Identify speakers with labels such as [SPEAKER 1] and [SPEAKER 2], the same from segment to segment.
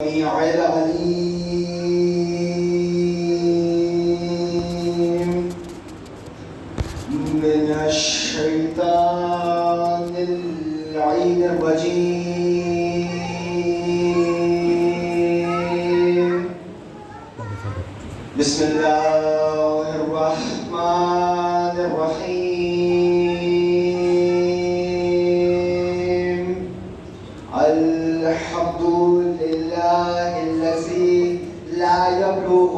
[SPEAKER 1] العليم من الشيطان اللعين الرجيم. بسم الله الرحمن الرحيم. الحمد لله الذي لا يبلغ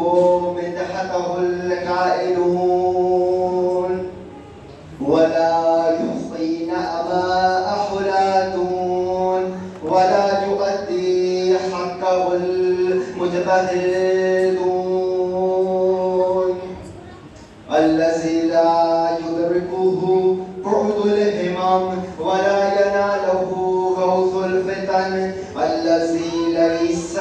[SPEAKER 1] مدحته القائلون ولا يحصي نعماء حلاتون ولا يؤدي حقه المجتهدون، الذي لا يدركه بعد الهمم ولا يناله غوث الفتن، الذي ليس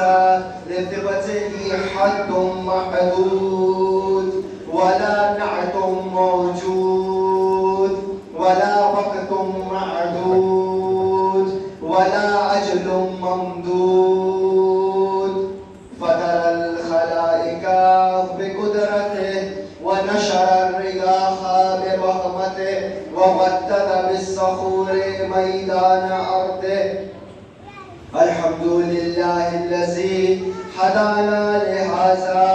[SPEAKER 1] لثبته حد محدود ولا نعت موجود ولا وقت معدود ولا أجل ممدود. فترى الخلائق بقدرته ونشر الرياح برحمته وودد بالصخور ميدان أرضه. الحمد لله الذي هدانا لهذا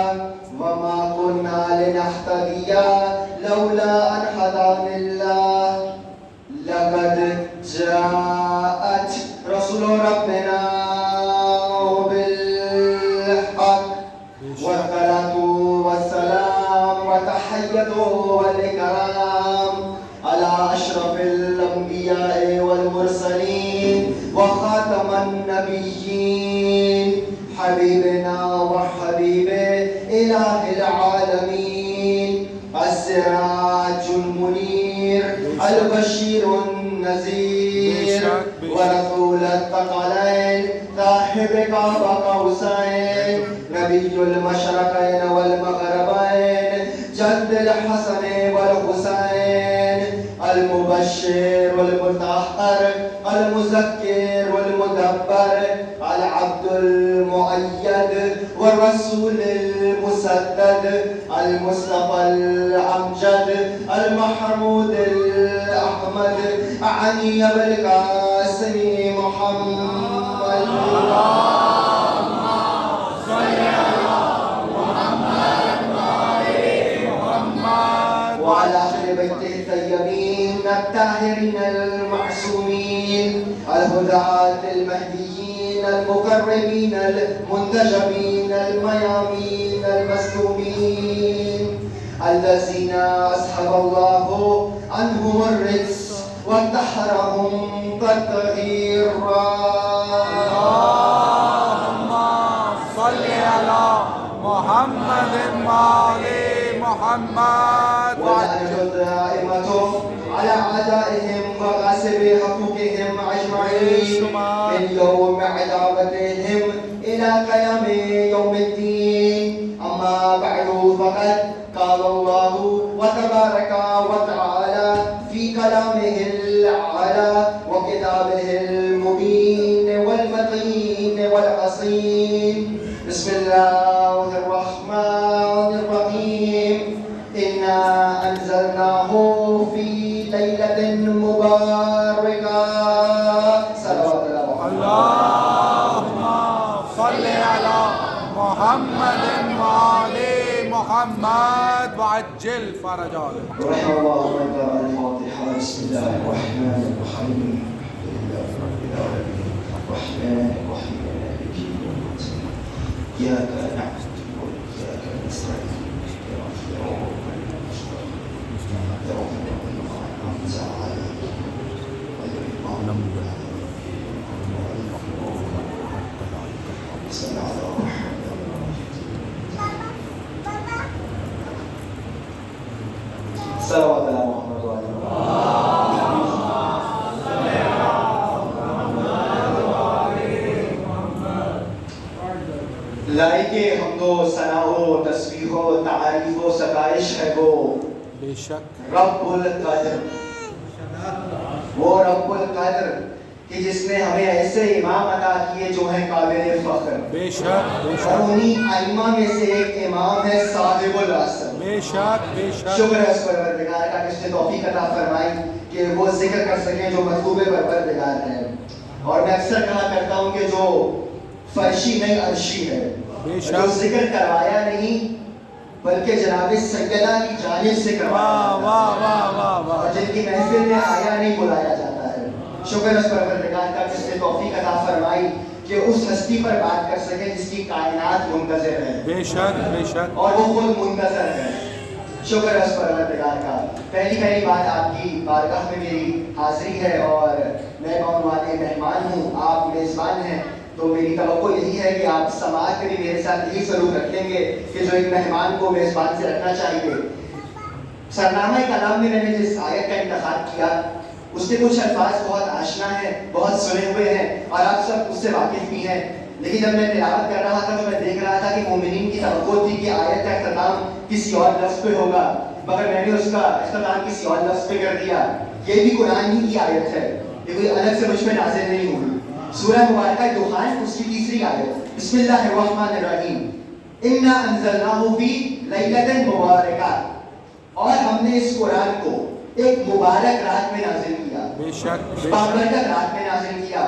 [SPEAKER 1] وما كنا لنهتدي لولا أن هدانا الله. لقد جاءت رسل ربنا بالحق والصلاة والسلام وتحية والإكرام على أشرف الأنبياء والمرسلين وخاتم النبيين، حبيبنا وحبيب إله العالمين، السراج المنير البشير النذير ورسول الثقلين صاحب قاب قوسين، نبي المشرقين والمغربين، جد الحسن والحسين، المبشر والمطهر المذكر والمدبر، العبد المؤيد والرسول المسدد، المصطفى الأمجد المحمود الأحمد، عني بالقاسم محمد.
[SPEAKER 2] اللهم صل على محمد محمد
[SPEAKER 1] وعلى أهل بيته الطيبين الطاهرين المعصومين الهداة المهديين المقربين المنتجبين الميامين المسلومين، الذين أسحب الله عنهم الرجس وانتحرهم تطهيرا.
[SPEAKER 2] اللهم صل على محمد وآل محمد
[SPEAKER 1] ولعنة دائمة على أعدائهم وغاسبي حقوقهم أجمعين من يوم عداوتهم إلى قيام يوم الدين. أما بعد، فقد قال الله وتبارك وتعالى في كلامه الأعلى وكتابه المبين والمتين والأصيل. بسم الله الرحمن الرحيم. إنا أنزلناه في ليلة مباركة. صلوات الله.
[SPEAKER 2] اللهم صل على محمد وآل محمد وعجل فرجهم.
[SPEAKER 1] رحم الله من قرأ الفاتحة. بسم الله الرحمن الرحيم. الحمد لله رب العالمين الرحمن الرحيم مالك يوم الدين إياك نعبد وإياك نستعين اهدنا الصراط المستقيم صراط الذين أنعمت عليهم غير المغضوب عليهم ولا الضالين. بسم الله الرحمن الرحيم. صلوات على محمد وعلى آله. لائق حمد و ثنا و تسبیح و تعریف و ستائش ہے وہ
[SPEAKER 2] بے شک
[SPEAKER 1] رب القادر، وہ رب القادر کہ جس نے ہمیں ایسے امام عطا کیے جو ہیں قابل فخر.
[SPEAKER 2] بے شک بے
[SPEAKER 1] اور
[SPEAKER 2] شک
[SPEAKER 1] انہی ائمہ میں سے ایک امام ہے صاحب العصر.
[SPEAKER 2] بے شک بے شک.
[SPEAKER 1] شکر ہے اس پروردگار کا کہ اس نے توفیق عطا فرمائی کہ وہ ذکر کر سکیں جو مطلوب پروردگار ہے. اور میں اکثر کہا کرتا ہوں کہ جو فرشی نہیں عرشی ہے, جو ذکر کروایا نہیں بلکہ جناب سیدہ کی جانب سے کروایا جاتا ہے, اور جن کی محفل میں آیا نہیں بلایا جاتا ہے. شکر اس پروردگار کا جس نے توفیق عطا فرمائی کہ اس ہستی پر بات کر سکیں جس کی کائنات منتظر ہے. بے شک بے شک. اور وہ خود منتظر ہے. شکر اس پروردگار کا. پہلی بات آپ کی بارگاہ میں میری حاضری ہے اور میں عنوان مہمان ہوں, آپ میزبان ہیں, تو میری توقع یہی ہے کہ آپ سماعت میں بھی میرے ساتھ یہی سلوک رکھیں گے کہ جو ایک مہمان کو میزبان سے رکھنا چاہیے. سرنامہ کلام میں نے جس آیت کا انتخاب کیا اس کے کچھ الفاظ بہت آشنا ہیں, بہت سنے ہوئے ہیں اور آپ سب اس سے واقف بھی ہیں. لیکن جب میں تلاوت کر رہا تھا تو میں دیکھ رہا تھا کہ مومنین کی توقع تھی کہ آیت کا اختتام کسی اور لفظ پہ ہوگا, مگر میں نے اس کا اختتام کسی اور لفظ پہ کر دیا. یہ بھی قرآن ہی کی آیت ہے, یہ کوئی الگ سے مجھ پہ نازل نہیں ہوئی. سورہ مبارکہ دخان اس کی تیسری آیت, بسم اللہ الرحمن الرحیم, انا انزلناہ فی لیلۃ مبارکہ, اور ہم نے اس قرآن کو ایک مبارک رات میں نازل کیا,
[SPEAKER 2] بے شک
[SPEAKER 1] بابرکت رات میں نازل کیا.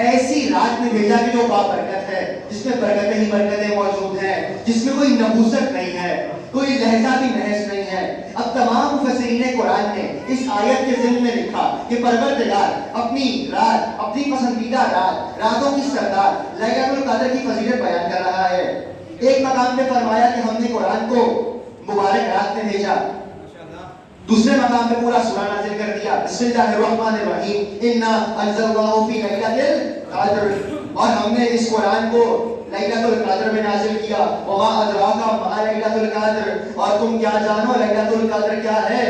[SPEAKER 1] ایسی رات میں بھیجا کہ جو بابرکت ہے, جس میں برکتیں ہی برکتیں موجود ہیں, جس میں کوئی نبوست نہیں ہے, کوئی لہجہ بھی محض نہیں ہے. اب تمام مفسرین قرآن نے اس آیت کے ضمن میں لکھا کہ پروردگار اپنی رات, اپنی پسندیدہ رات, راتوں کی سردار لیلۃ القدر کی فضیلت بیان کر رہا ہے. ایک مقام پہ فرمایا کہ ہم نے قرآن کو مبارک رات میں بھیجا, دوسرے مقام پہ پورا سورہ نازل کر دیا, بسم اللہ الرحمن الرحیم, انا انزلناہ فی لیلۃ القدر, اور ہم نے اس قرآن کو لیلۃ القدر میں نازل کیا. وما ادراک ما لیلۃ القدر, اور تم کیا جانو لیلۃ القدر کیا ہے.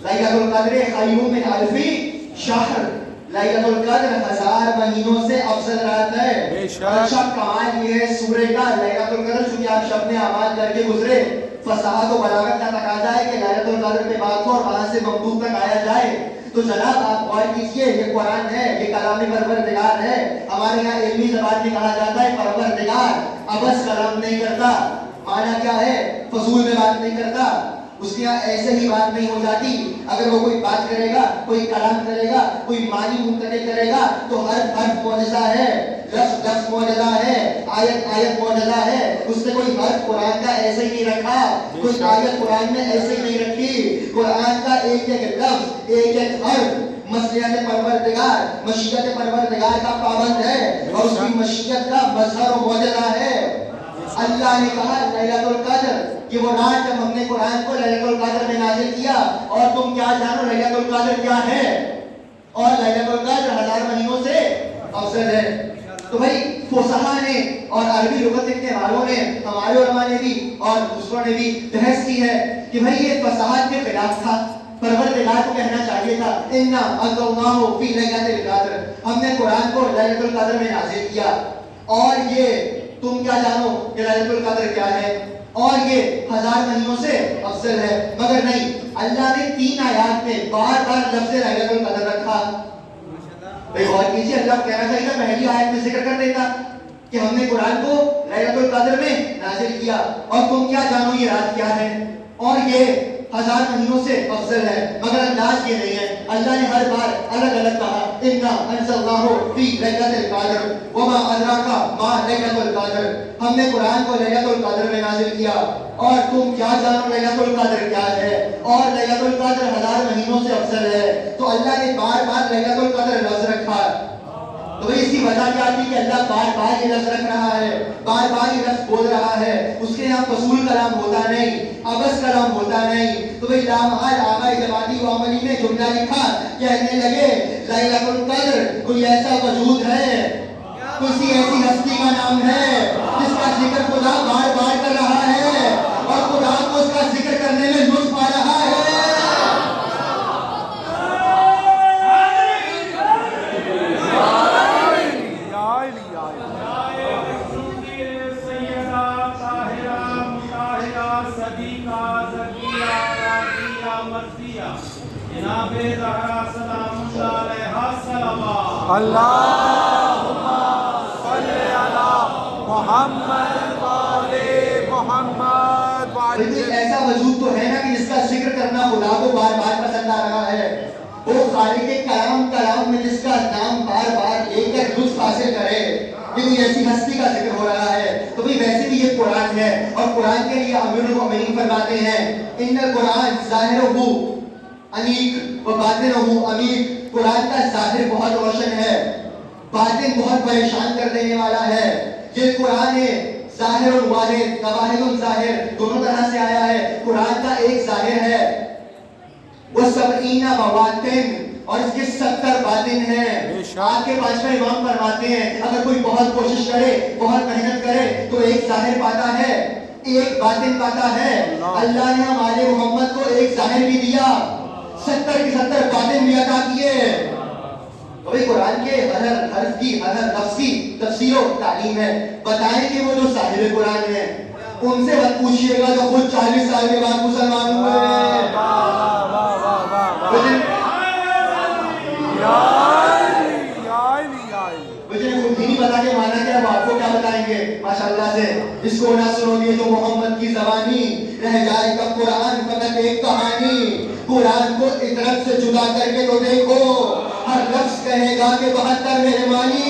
[SPEAKER 1] لیلۃ القدر خیر من الف شہر, لیلۃ القدر 1000 مہینوں سے افضل رات ہے. اچھا کمال یہ ہے سورہ کا لیلۃ القدر, چونکہ آپ شب میں آباد کر کے گزرے, فصاحت و بلاغت کا تقاضا ہے کہ لیلۃ القدر پہ بات ہو اور وہاں سے مقبول تک آیا جائے. تو جناب آپ غور کیجئے, یہ قرآن ہے, یہ کلام پروردگار ہے. ہمارے یہاں علمی زبان میں کہا جاتا ہے پروردگار عبث کلام نہیں کرتا. معنی کیا ہے؟ فضول میں بات نہیں کرتا. اس کے یہاں ایسے ہی بات نہیں ہو جاتی. اگر وہ کوئی بات کرے گا, کوئی کلام کرے گا, کوئی معنی منتقل کرے گا تو ہر حرف معجزہ ہے, لفظ لفظ معجزہ ہے, آیت آیت معجزہ ہے. اس نے کوئی حرف قرآن کا ایسے ہی نہیں رکھا, کوئی آیت قرآن میں ایسے ہی نہیں رکھی. قرآن کا ایک ایک لفظ, ایک ایک حرف مصلحت پروردگار, مشیت پروردگار کا پابند ہے, اور اس کی مشیت کا مظہر و معجزہ ہے. اللہ نے کہا لیلۃ القدر کہ وہ رات جب ہم نے قرآن کو لیلۃ القدر میں نازل کیا, اور تم کیا جانو لیلۃ القدر کیا ہے, اور لیلۃ القدر 1000 مہینوں سے افضل ہے. تو بھائی فصحاء نے اور عربی لغت لکھنے والوں نے, ہمارے علماء نے بھی اور دوسروں نے بھی بحث کی ہے کہ بھائی یہ فصاحت کے خلاف تھا. پروردگار کو کہنا چاہیے تھا انا انزلناہ فی لیلۃ القدر, ہم نے قرآن کو لیلۃ القدر میں نازل کیا, اور یہ تم کیا جانو کہ لیلۃ القدر کیا ہے, اور یہ 1000 مہینوں سے افضل ہے. مگر نہیں, اللہ نے 3 آیات میں بار بار لفظ لیلۃ القدر رکھا. بھائی غور کیجیے, اللہ کو کہنا چاہیے تھا پہلی آیت میں ذکر کر دیتا کہ ہم نے قرآن کو لیلۃ القدر میں نازل کیا, اور تم کیا جانو یہ رات کیا ہے, اور یہ 1000 مہینوں سے افضل ہے. مگر انداز یہ نہیں ہے, اللہ نے ہر بار الگ الگ کہا انا انزلناہ فی لیلۃ القدر وما ادراک ما لیلۃ القدر, ہم نے قرآن کو لیلۃ القدر میں نازل کیا, اور تم کیا جانو لیلۃ القدر کیا ہے, اور لیلۃ القدر 1000 مہینوں سے افضل ہے. تو اللہ نے بار بار لیلۃ القدر لفظ رکھا. تو اس کی وجہ کیا تھی کہ اللہ بار بار یہ لفظ رکھ رہا ہے, بار بار یہ لفظ بول رہا ہے. اس کے یہاں فضول کلام ہوتا نہیں, عبث کلام ہوتا نہیں. تو بھئی لامحال آباء جماعتی و عملی نے جملہ لکھا, کہنے لگے لیلۃ القدر کوئی ایسا وجود ہے, کسی ایسی ہستی کا نام ہے جس کا ذکر خدا بار بار کر رہا ہے, اور خدا کو اس کا ذکر کرنے میں لطف آ رہا ہے.
[SPEAKER 3] جناب زہرا سلام اللہ علیہ السلام.
[SPEAKER 2] اللہم صلی علی محمد وآل محمد
[SPEAKER 1] لیکن ایسا وجود تو ہے نا کہ جس کا ذکر کرنا خدا کو بار بار پسند آ رہا ہے. وہ خالق کلام میں جس کا نام بار بار لے کر لطف حاصل کرے. یہ کوئی ایسی ہستی کا ذکر ہو رہا ہے. تو بھئی ویسے بھی یہ قرآن ہے اور قرآن کے لیے امیر المؤمنین فرماتے ہیں ان القرآن ظاہرہ انیق و باطنہ عمیق. قرآن کا ظاہر بہت روشن ہے، باطن بہت پریشان کر دینے والا ہے. یہ قرآن ہے ظاہر واحد واحد ظاہر دونوں طرح سے آیا ہے. قرآن کا ایک ظاہر ہے وہ سبعین بواطن اور اس کے 70 باطن ہیں. آپ کے پانچویں امام فرماتے ہیں اگر کوئی بہت کوشش کرے بہت محنت کرے تو ایک ظاہر پاتا ہے ایک باطن پاتا ہے. اللہ نے ہمارے محمد کو ایک ظاہر بھی دیا 70 کے 70 باطن بھی عطا کیے. تو قرآن کے ہر حرف کی ہر لفظ کی تفسیر و تعلیم ہے. بتائیں کہ وہ جو صاحب قرآن ہیں ان سے مت پوچھیے گا جو خود 40 سال کے بعد مسلمان ہوئے. مجھے خود ہی نہیں پتا کہ مانا کیا ہے. آپ کو کیا بتائیں گے ماشاءاللہ سے. اس کو نہ سنو گے جو محمد کی زبانی رہ جائے گا قرآن فقط ایک کہانی. قرآن کو اطرت سے جدا کر کے تو دیکھو ہر لفظ کہے گا کہ 72 مہربانی.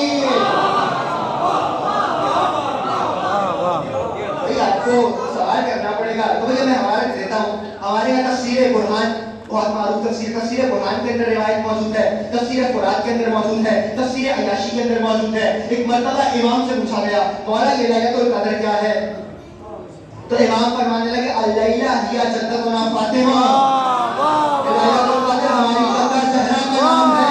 [SPEAKER 1] بھائی آپ کو سوال کرنا پڑے گا. تو میں حوالہ دیتا ہوں. ہمارے یہاں تفسیر قرآن بہت معروف تفسیر قرآن کے اندر روایت موجود ہے. تفسیر قرآن کے اندر موجود ہے. تفسیر عیاشی کے اندر موجود ہے. ایک مرتبہ امام سے پوچھا گیا مولا یہ لیلۃ القدر کیا ہے؟ تو امام فرمانے لگے اللیلہ ہی جدتنا فاطمہ. لیلۃ القدر ہماری جدہ زہرا کا نام ہے.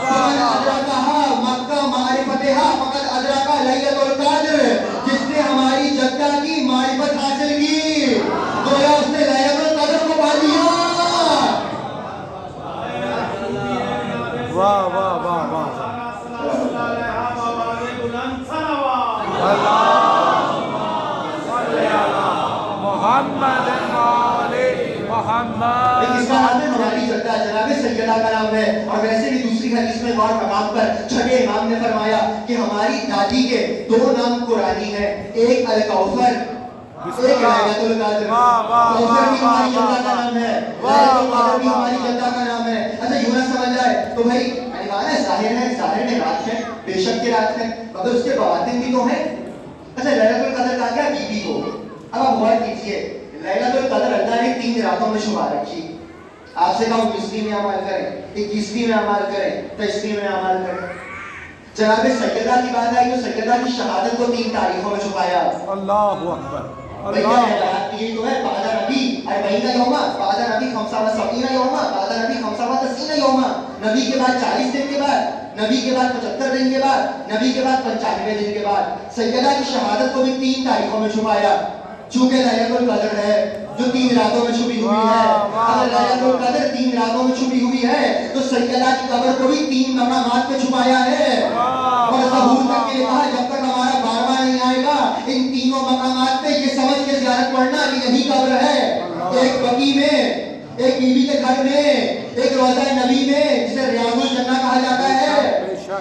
[SPEAKER 1] فمن ادرکها مکہ معرفتھا فقد ادرک لیلۃ القدر. جس نے ہماری جدہ کی معرفت حاصل کی گویا اس نے لیلۃ القدر کو پا لیا.
[SPEAKER 2] واہ واہ واہ واہ. محمد محمد.
[SPEAKER 1] اس کا حال میں ہماری جدہ جناب سیدہ کا نام ہے. اور ویسے بھی دوسری حدیث میں اور مقام پر چھٹے امام نے فرمایا کہ ہماری دادی کے 2 نام قرآنی ہیں. ایک الکوثر ایک لیلۃ القدر. کوثر بھی ہماری جدہ کا نام ہے. لیلۃ القدر بھی ہماری جدہ کا نام ہے. اچھا یوں نہ سمجھ جائے تو بھائی ظاہر ہے ظاہر میں رات ہے بے شک کی رات ہے مگر اس کے بواطن بھی تو ہیں. اچھا لیلۃ القدر کا کیا بیوی کو. اب آپ غور کیجئے لیلۃ القدر اللہ نے 3 راتوں میں شمار رکھی. آپ سے کہوں 20ویں میں عمل کریں 21ویں میں عمل کریں 23ویں میں عمل کریں. جناب سیدہ کی بات آئی تو سیدہ کی شہادت کو 3 تاریخوں میں چھپایا.
[SPEAKER 2] اللہ اکبر.
[SPEAKER 1] یہ تو ہے بعد نبی 40 یوم بعد نبی 75 یوم بعد نبی 95 یوم. نبی کے بعد 40 دن کے بعد نبی کے بعد 75 دن کے بعد نبی کے بعد 95 دن کے بعد سیدہ کی شہادت کو بھی 3 تاریخوں میں چھپایا. چونکہ لیلۃ القدر ہے جو 3 راتوں میں چھپی ہوئی ہے. اگر لیلۃ القدر 3 راتوں میں چھپی ہوئی ہے تو سیدہ کی قبر کو بھی 3 مقامات پہ چھپایا ہے. اور ظہور تک کے کہا جب تک ہمارا 12واں نہیں آئے گا ان تینوں مقامات پہ یہ سمجھ کے زیارت پڑھنا کہ یہی قبر ہے. ایک بقی میں ایک بیوی کے گھر میں ایک روضہ نبی میں جسے ریاض الجنہ کہا جاتا ہے.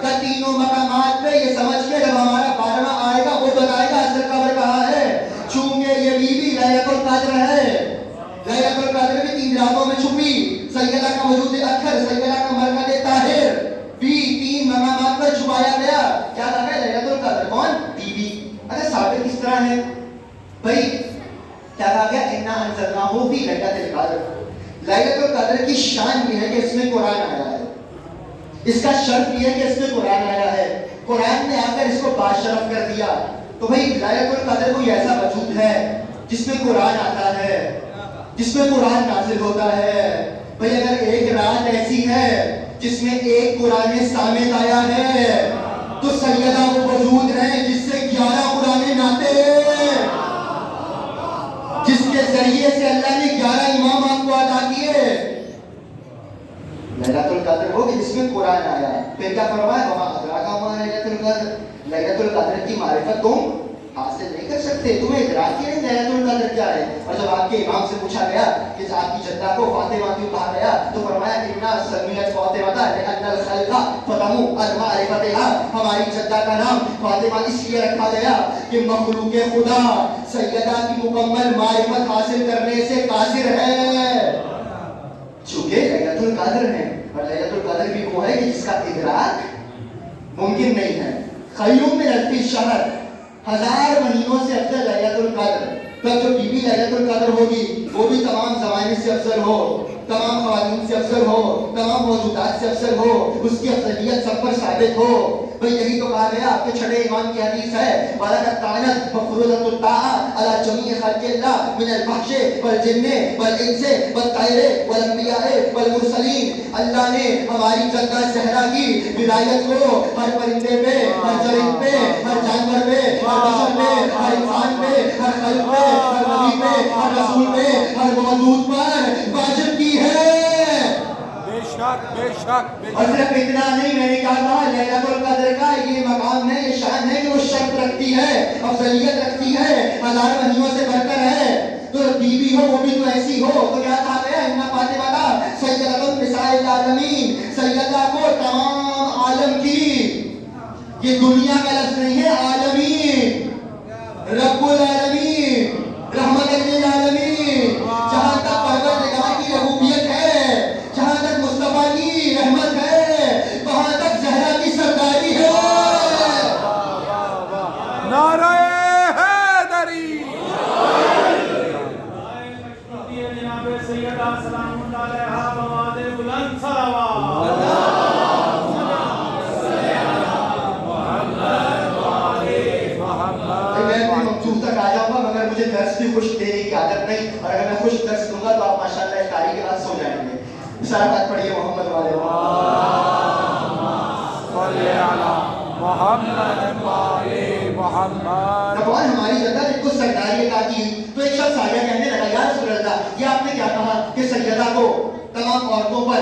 [SPEAKER 1] کہ تینوں مقامات پہ یہ سمجھ کے جب ہمارا 12واں آئے گا وہ بتائے گا اصل قبر کہاں ہے. چونکہ یہ بیوی لیلۃ القدر ہے. لیلۃ القدر بھی 3 راتوں میں چھپی. سیدہ کا وجود اکثر سیدہ کا مرکز طاہر بھی 3 مقامات پر چھپایا گیا. کیا کہا ہے لیلۃ القدر کون بیوی. اچھا ثابت کس طرح ہے بھائی کیا کہا گیا انا انزلناہ فی لیلۃ القدر. لیلۃ القدر کی شان یہ ہے کہ اس میں قرآن آیا ہے. اس کا شرف یہ ہے کہ اس میں قرآن آیا ہے. قرآن نے آ کر اس کو باشرف کر دیا. تو بھائی لیلۃ القدر کوئی ایسا وجود ہے جس میں قرآن آتا ہے جس میں قرآن نازل ہوتا ہے. بھائی اگر ایک رات ایسی ہے جس میں ایک قرآن صامت آیا ہے تو سیدہ وہ وجود ہے جس سے 11 قرآن ناطق جس کے ذریعے سے اللہ نے 11 امامات کو عطا کیے. لیلۃ القدر وہ کہ جس میں قرآن آیا. پھر کیا فرمایا وما ادراک ما لیلۃ القدر. لیلۃ القدر کی معرفت تم حاصل نہیں کر سکتے. تمہیں ادراک ہی نہیں لیلۃ القدر کیا ہے. اور جب آپ کے امام سے پوچھا گیا کہ آپ کی جدہ کو فاطمہ کیوں کہا گیا تو فرمایا اِنَّا سَمِّيَتْ فاطمہ لِأَنَّ الْخَلْقَ فَتَمُوا عَنْ مَعْرِفَتِهَا. ہماری جدہ کا نام فاطمہ اس لیے رکھا گیا کہ مخلوق خدا سیدہ کی مکمل معرفت حاصل کرنے سے قاصر ہے. چونکہ لیلۃ القدر ہے اور لیلۃ القدر بھی وہ ہے کہ جس کا ادراک ممکن نہیں ہے. خیر من الف شہر، 1000 مہینوں سے افضل لیلۃ القدر. تب جو بی بی لیلۃ القدر ہوگی وہ بھی تمام زمانے سے افضل ہو، تمام خواتین سے افضل ہو، تمام موجودات سے افضل ہو، اس کی افضلیت سب پر ثابت ہو. بھئی یہی تو کہا گیا آپ کے چھٹے امام کی حدیث ہے وَلَقَدْ كَانَتْ مَفْرُوضَةُ الطَّاعَةُ عَلَى جَمِيعِ خَلْقِ اللَّهِ مِنَ الْوَحْشِ وَالْجِنِّ وَالْإِنسِ وَالطَّيْرِ وَالْأَنْبِيَاءِ وَالْمُرْسَلِينَ. اللہ نے ہماری جدہ زہرا کی ولایت کو ہر پرندے پہ، ہر چرند پہ، ہر جانور پہ، ہر بشر پہ، ہر انسان پہ، ہر خلق پہ، ہر نبی پہ، ہر رسول پہ، ہر موجود پر واجب کی ہے.
[SPEAKER 2] بے شک بے شک بے
[SPEAKER 1] اور
[SPEAKER 2] شک.
[SPEAKER 1] صرف اتنا نہیں، میں نے کہا لیلۃ القدر کا یہ مقام ہے، یہ شان ہے کہ وہ شرط رکھتی ہے، افضلیت رکھتی ہے، 1000 مہینوں سے بڑھ کر ہے. تو بیوی ہو وہ بھی تو ایسی ہو. تو کیا کہا گیا اِنَّ فاطمہ سیدۃ النساء العالمین، سیدہ کو تمام عالم کی، یہ دنیا کا لفظ نہیں ہے، عالمین، رب العالمین، رحمت للعالمین. جہاں تک پروردگار کی ربوبیت ہے، جہاں تک مصطفیٰ کی رحمت ہے، وہاں تک زہرا کی سرداری ہے.
[SPEAKER 2] نعرہ حیدری.
[SPEAKER 3] جناب سیدہ سلام اللہ علیہا بواد بلند صلوات.
[SPEAKER 1] میں مکتوب تک آ جاؤں گا مگر مجھے درس بھی خوش دینے کی عادت نہیں، اور اگر میں خوش درس دوں گا تو آپ ماشاءاللہ افطاری کے بعد سو جائیں گے. سارا بات پڑھیے محمد والے
[SPEAKER 2] صلی علی محمد وعلی محمد.
[SPEAKER 1] کون ہماری جدہ جن کو سرداری عطا کی. تو ایک شخص آ گیا کہنے لگا یا رسول اللہ یہ آپ نے کیا کہا کہ سیدہ کو تمام عورتوں پر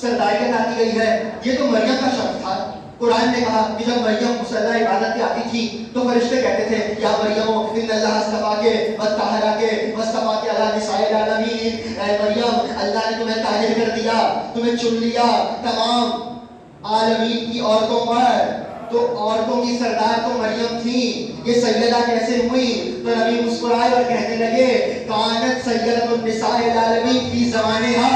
[SPEAKER 1] سرداری عطا کی گئی ہے؟ یہ تو مریم کا شخص تھا. قرآن نے کہا کہ جب مریم مصلی عبادت پہ آتی تھی تو فرشتے کہتے تھے یا مریم ان اللہ اصطفاکے وطہرکے واصطفاکے علی نساء العالمین. اے مریم اللہ نے تمہیں طاہر کر دیا، تمہیں چن لیا تمام عالمین کی عورتوں پر. تو عورتوں کی سردار تو مریم تھی، یہ سیدہ کیسے ہوئی؟ تو نبی مسکرائے اور کہنے لگے کانت سیدۃ النساء العالمین فی زمانہا.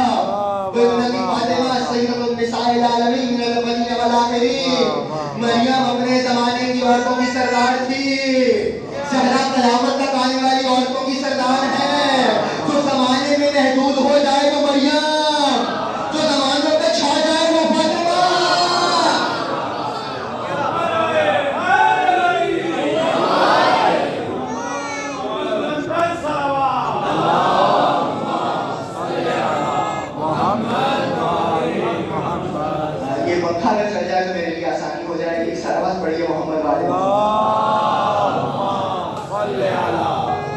[SPEAKER 1] نبی فاطمہ سیدۃ النساء العالمین من الاولین والآخرین. مریم اپنے زمانے کی عورتوں کی سردار تھی. زہرا قیامت تک آنے والی عورتوں کی سردار ہے. جو زمانے میں محدود ہو جائے وہ مریم، جو زمانوں پہ چھا جائے وہ فاطمہ. اگر چل جائے تو میرے لیے آسانی ہو جائے گی. سلوات پڑھیے محمد والے
[SPEAKER 2] صلی علی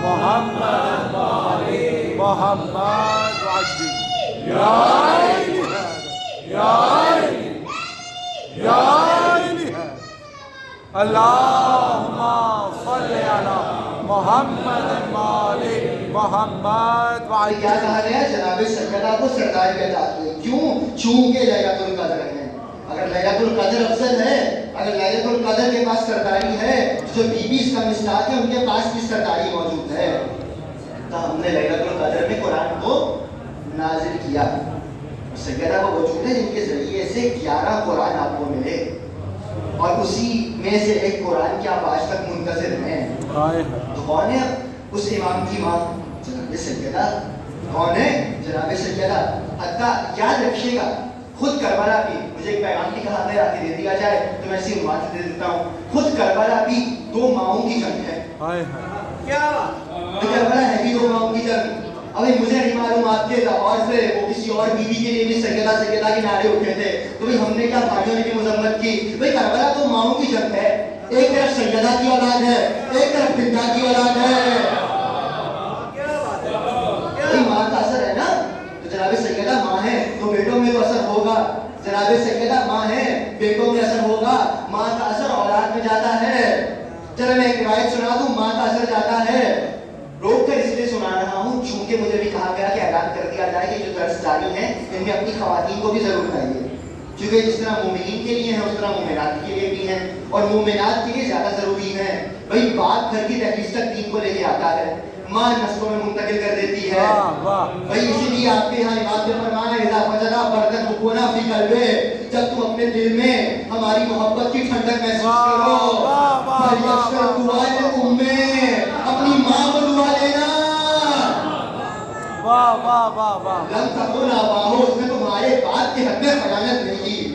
[SPEAKER 2] محمد وعلی محمد وعجل یا الہ یا الہ یا الہ. اللہم صلی علی محمد وعلی محمد وعجل.
[SPEAKER 1] کیا کہا گیا جناب سیدہ کو سردار پہ عطا کی. کیوں؟ چونکہ لیلۃ القدر ہے. اگر لیلۃ القدر افضل ہے، اگر لیلۃ القدر کے پاس سرداری ہے، جو بی بی اس کا مصداق ہے ان کے پاس بھی سرداری موجود ہے. تو ہم نے لیلۃ القدر میں قرآن کو نازل کیا. سیدہ کو وجود ہے جن کے ذریعے سے 11 قرآن آپ کو ملے، اور اسی میں سے ایک قرآن کے آپ آج تک منتظر ہیں. تو کون ہے اس امام کی ماں؟ جناب سیدہ. کون ہے؟ جناب سیدہ. حتیٰ یاد رکھیے گا خود کربلا بھی، مجھے ایک پیغام کی کہا ہے آگے دے دیا جائے تو میں اسی عنوان سے دے دیتا ہوں. خود کربلا بھی 2 ماؤں کی جنگ ہے.
[SPEAKER 3] کیا
[SPEAKER 1] کربلا ہے بھی 2 ماؤں کی جنگ. ابھی مجھے نہیں معلوم آپ کے لاہور سے وہ کسی اور بیوی کے لیے بھی سیدہ سیدہ کے نعرے اٹھے تھے تو بھائی ہم نے کیا بھائیوں نے بھی مذمت کی. بھائی کربلا 2 ماؤں کی جنگ ہے. ایک طرف سیدہ کی اولاد ہے، ایک طرف بنتا کی اولاد ہے. ماں کا اثر ہے نا. تو جناب سیدہ ماں ہے تو بیٹوں میں تو اثر ہوگا. جناب سیدہ ماں ہے، بیٹوں میں اثر ہوگا. ماں کا اثر اولاد میں جاتا ہے. چلو میں ایک روایت سنا دوں، ماں کا اثر جاتا ہے، روک کر اس لیے سنا رہا ہوں چونکہ مجھے بھی کہا گیا کہ اعلان کر دیا جائے کہ جو درس جاری ہیں ان میں اپنی خواتین کو بھی ضرور لائیے، کیونکہ جس طرح مومنین کے لیے ہیں اس طرح مومنات کے لیے بھی ہیں، اور مومنات کے لیے زیادہ ضروری ہے۔ بھائی باپ گھر کی دہلیز تک دین کو لے کے آتا ہے، ماں نسلوں میں منتقل کر دیتی ہے۔ بھائی اسی لیے آپ کے یہاں امام نے فرمایا اذا فجرا برکت رکونا فی قلبے، جب تم اپنے دل میں ہماری محبت کی ٹھنڈک محسوس کرو، بھائی اکثر دعا امیں، اپنی ماں کو دعا دینا۔
[SPEAKER 2] واہ واہ واہ واہ،
[SPEAKER 1] لم تکن آباؤ، اس نے تمہارے باپ کے حق میں خیانت نہیں کی۔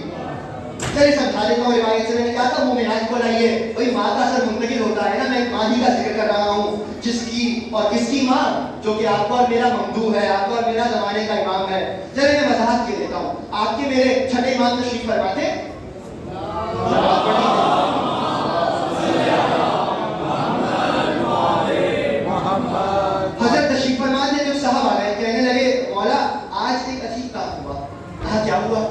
[SPEAKER 1] چلیے سمجھا دیتا ہوں روایت سے، میں نے کہا تھا مومنات کو لائیے، بھائی ماں کا اثر منتقل ہوتا ہے نا، میں ایک ماں ہی کا ذکر کر رہا ہوں جس کی اور کس کی ماں، جو کہ آپ کو اور میرا ممدوح ہے، آپ کو اور میرا زمانے کا امام ہے۔ چلیے میں وضاحت کے دیتا ہوں، آپ کے میرے چھٹے امام تشریف فرما تھے، حضرت تشریف فرما تھے، جو صاحب آ گئے کہنے لگے مولا آج ایک عجیب کام ہوا۔ کہا کیا ہوا؟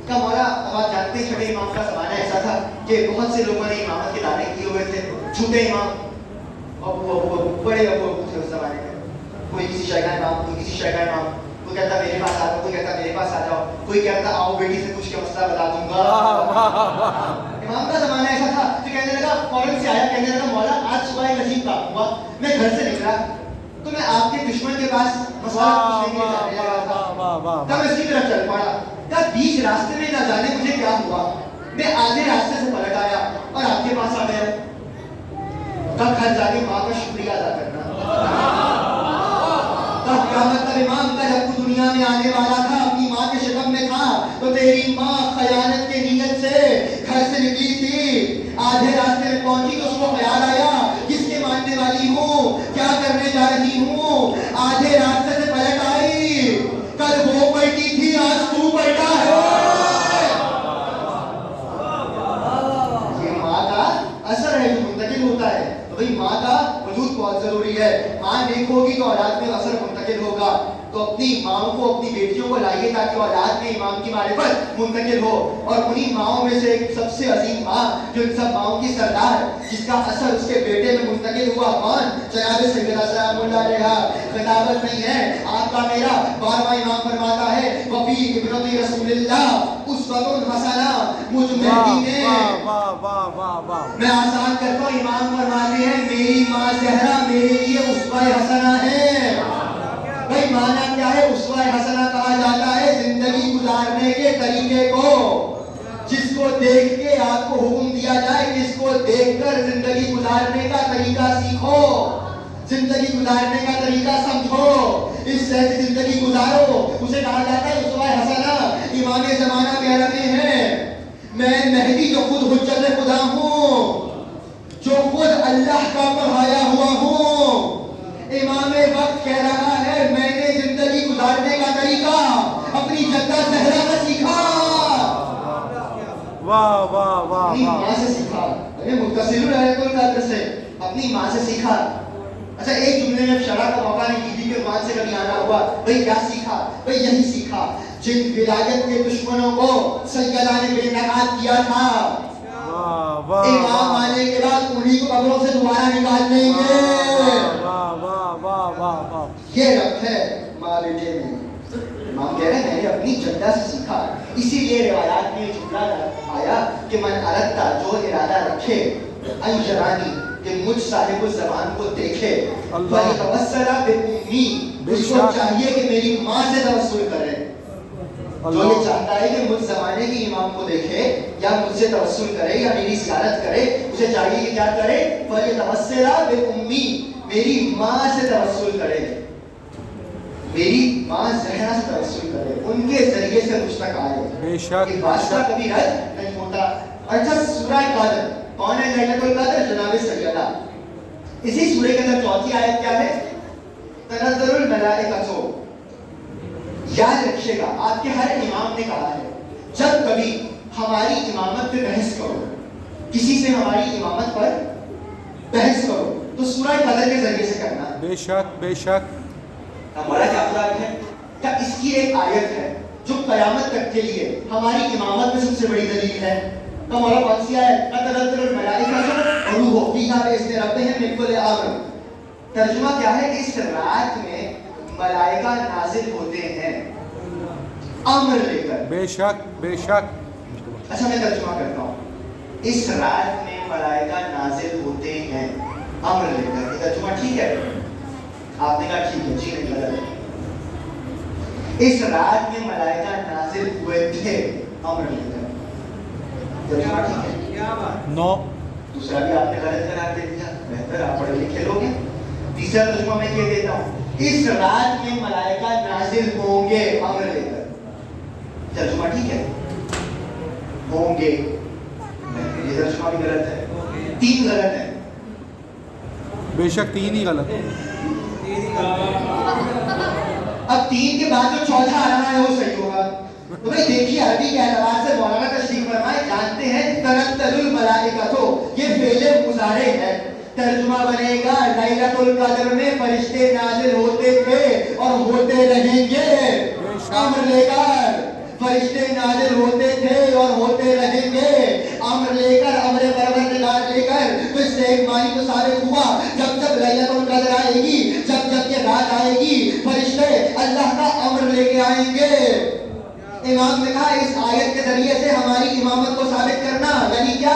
[SPEAKER 1] کہ مولا اب آپ جانتے ہیں چھٹے امام کا زمانہ ایسا تھا کہ بہت سے لوگوں نے امامت کے دعوے کیے ہوئے تھے، چھوٹے امام ابو بڑے ابو تھے اس زمانے میں، کوئی کسی شے کا امام، کوئی کسی شے کا امام، کوئی کہتا میرے پاس آ جاؤ، کوئی کہتا میرے پاس آ جاؤ، کوئی کہتا آؤ بیٹی سے پوچھ کے مسئلہ بتا دوں گا۔ امام کا زمانہ ایسا تھا جو کہنے لگا، فوراً سے آیا کہنے لگا مولا آج صبح ایک عجیب کام ہوا، میں گھر سے نکلا تو میں آپ کے دشمن کے پاس مسئلہ پوچھنے کے لیے جانے لگا تھا، تب میں اس کی طرف چل پڑا، کیا بیچ راستے میں نہ جانے مجھے کیا ہوا، میں آدھے راستے سے پلٹ آیا اور آپ کے پاس آ گیا۔ تب گھر جا کے ماں کا شکریہ ادا کرنا، تب کیا مطلب امام کا جب تو دنیا میں آنے والا تھا اپنی ماں کے شکم میں تھا تو تیری ماں خیانت کے نیت سے گھر سے نکلی تھی، آدھے راستے میں پہنچی تو اس کو خیال آیا کس کے ماننے والی ہوں، کیا کرنے جا رہی ہوں، آدھے راستے سے پلٹ آئی، کل وہ پلٹی تھی آج تو پلٹا ہے۔ یہ ماں کا اثر ہے جو منتقل ہوتا ہے، تو بھئی ماں کا وجود بہت ضروری ہے، ماں نیک ہوگی تو اولاد میں اثر منتقل ہوگا، تو اپنی ماں کو اپنی بیٹیوں کو لائیے تاکہ اولاد میں امام کی معرفت منتقل ہو، اور انہی ماؤں میں سے ایک سب سے عظیم ماں جو ان سب ماؤں کی سردار جس کا اثر اس کے بیٹے میں منتقل ہوا، کون؟ جناب سیدنا سلام اللہ علیہ۔ خطابت نہیں ہے، آپ کا میرا 12واں امام فرماتا ہے وفی ابنت رسول اللہ اسوۃ حسنہ، مجھ مہدی نے، میں آسان کرتا ہوں، امام فرماتے ہیں میری ماں زہرا میرے لیے اسوہ حسنہ ہے۔ بھائی مانا کیا ہے؟ اسوہ حسنہ کہا جاتا ہے زندگی گزارنے کے طریقے کو، جس کو دیکھ کے آپ کو حکم دیا جائے جس کو دیکھ کر زندگی گزارنے کا طریقہ سیکھو، زندگی گزارنے کا طریقہ سمجھو، اس سے زندگی گزارو، اسے کہا جاتا ہے اسوہ حسنہ۔ امام زمانہ کہہ رہے ہیں میں مہدی جو خود حجت خدا ہوں، جو خود اللہ کا پڑھایا ہوا ہوں، امام وقت کہہ رہا ہے میں نے زندگی گزارنے کا طریقہ اپنی جدہ زہرا سے سیکھا،
[SPEAKER 2] واہ واہ واہ،
[SPEAKER 1] اپنی ماں سے سیکھا، متصل رہے تو قدر سے اپنی ماں سے سیکھا۔ اچھا ایک جملے میں شرح کا موقع نہیں کسی کے زبان سے کبھی آنا ہوا، بھئی کیا سیکھا؟ بھئی یہی سیکھا جن ولایت کے دشمنوں کو سیدہ نے بے نقاب کیا تھا، امام آنے کے بعد انہی کو قبروں سے دوبارہ نکال لیں گے۔ یہ ربط ہے ماں بیٹے میں۔ امام کہہ رہے ہیں میں نے اپنی جدہ سے سیکھا، اسی لیے روایات میں جملہ آیا کہ من اردتا جو ارادہ رکھے انجرانی کہ مجھ صاحب الزمان کو دیکھے فَلِتَوَسَّلَ بِأُمِّي، اس کو چاہیے کہ میری ماں سے توسل کرے، جو یہ چاہتا ہے کہ مجھ زمانے کی امام کو دیکھے یا مجھ سے توسل کرے یا میری زیارت کرے، اسے چاہیے کہ کیا کرے؟ فَلِتَوَسَّلَ بِأُمِّي، میری ماں سے توسل کرے، میری ماں زہرا سے توسل کرے، ان کے ذریعے سے مجھ تک آئے،
[SPEAKER 2] بے شک
[SPEAKER 1] یہ واسطہ کبھی رد نہیں ہوتا۔ اچھا سورہ قدر کون ہے؟ لیلۃ القدر جناب سیدہ، اسی سورہ کے اندر چوتھی آیت کیا ہے؟ تنزل الملائکۃ، یاد رکھیے گا آپ کے ہر امام نے کہا ہے جب کبھی ہماری امامت پہ بحث کرو، کسی سے ہماری امامت پر بحث کرو تو سورہ قدر کے ذریعے سے کرنا۔
[SPEAKER 2] بے شک بے شک۔
[SPEAKER 1] ہمارا کیا خیال ہے کہ اس کی ایک آیت ہے جو قیامت تک کے لیے ہماری امامت میں سب سے بڑی دلیل ہے، ہمارا کون سی آیت؟ تنزل الملائکۃ روح فیہا بإذن ربہم من کل امر. ترجمہ کیا ہے کہ اس رات میں ملائکہ نازل ہوتے ہیں امر لے کر.
[SPEAKER 2] بے شک بے شک.
[SPEAKER 1] اچھا میں ترجمہ کرتا ہوں. اس رات میں ملائکہ نازل ہوتے ہیں امر لے کر. یہ ترجمہ ٹھیک ہے؟ آپ نے کہا ٹھیک ہے. جی نہیں غلط ہے. اس رات میں ملائکہ نازل ہوئے تھے امر لے کر. ترجمہ ٹھیک ہے؟
[SPEAKER 3] کیا بات.
[SPEAKER 2] نو.
[SPEAKER 1] دوسرا بھی آپ نے غلط قرار دے دیا. بہتر آپ پڑھے لکھے لوگ ہیں. تیسرا ترجمہ میں یہ دیتا ہوں. اس رات میں ملائکہ نازل ہوں گے امر لے کر. ترجمہ ٹھیک ہے؟ ہوں گے. یہ ترجمہ بھی غلط ہے. تین غلط ہے.
[SPEAKER 2] بے شک تین ہی غلط ہے.
[SPEAKER 1] اب تین کے بعد جو چوتھا آ رہا ہے وہ صحیح ہوگا. تو بھائی دیکھیے عربی کے اعتبار سے مولانا تشریف فرمائے جانتے ہیں تنزل الملائکۃ یہ فعل مضارع ہے. ترجمہ بنے گا لیلۃ القدر میں فرشتے نازل ہوتے تھے اور ہوتے رہیں گے امر لے کر. فرشتے نازل ہوتے تھے اور ہوتے رہیں گے امر لے کر امر پروردگار لے کر. تو اس سے ایک معنی تو ثابت ہوا جب جب لیلۃ القدر آئے گی جب جب یہ رات آئے گی فرشتے اللہ کا امر لے کے آئیں گے. امام نے کہا اس آیت کے ذریعے سے ہماری امامت کو ثابت کرنا یعنی کیا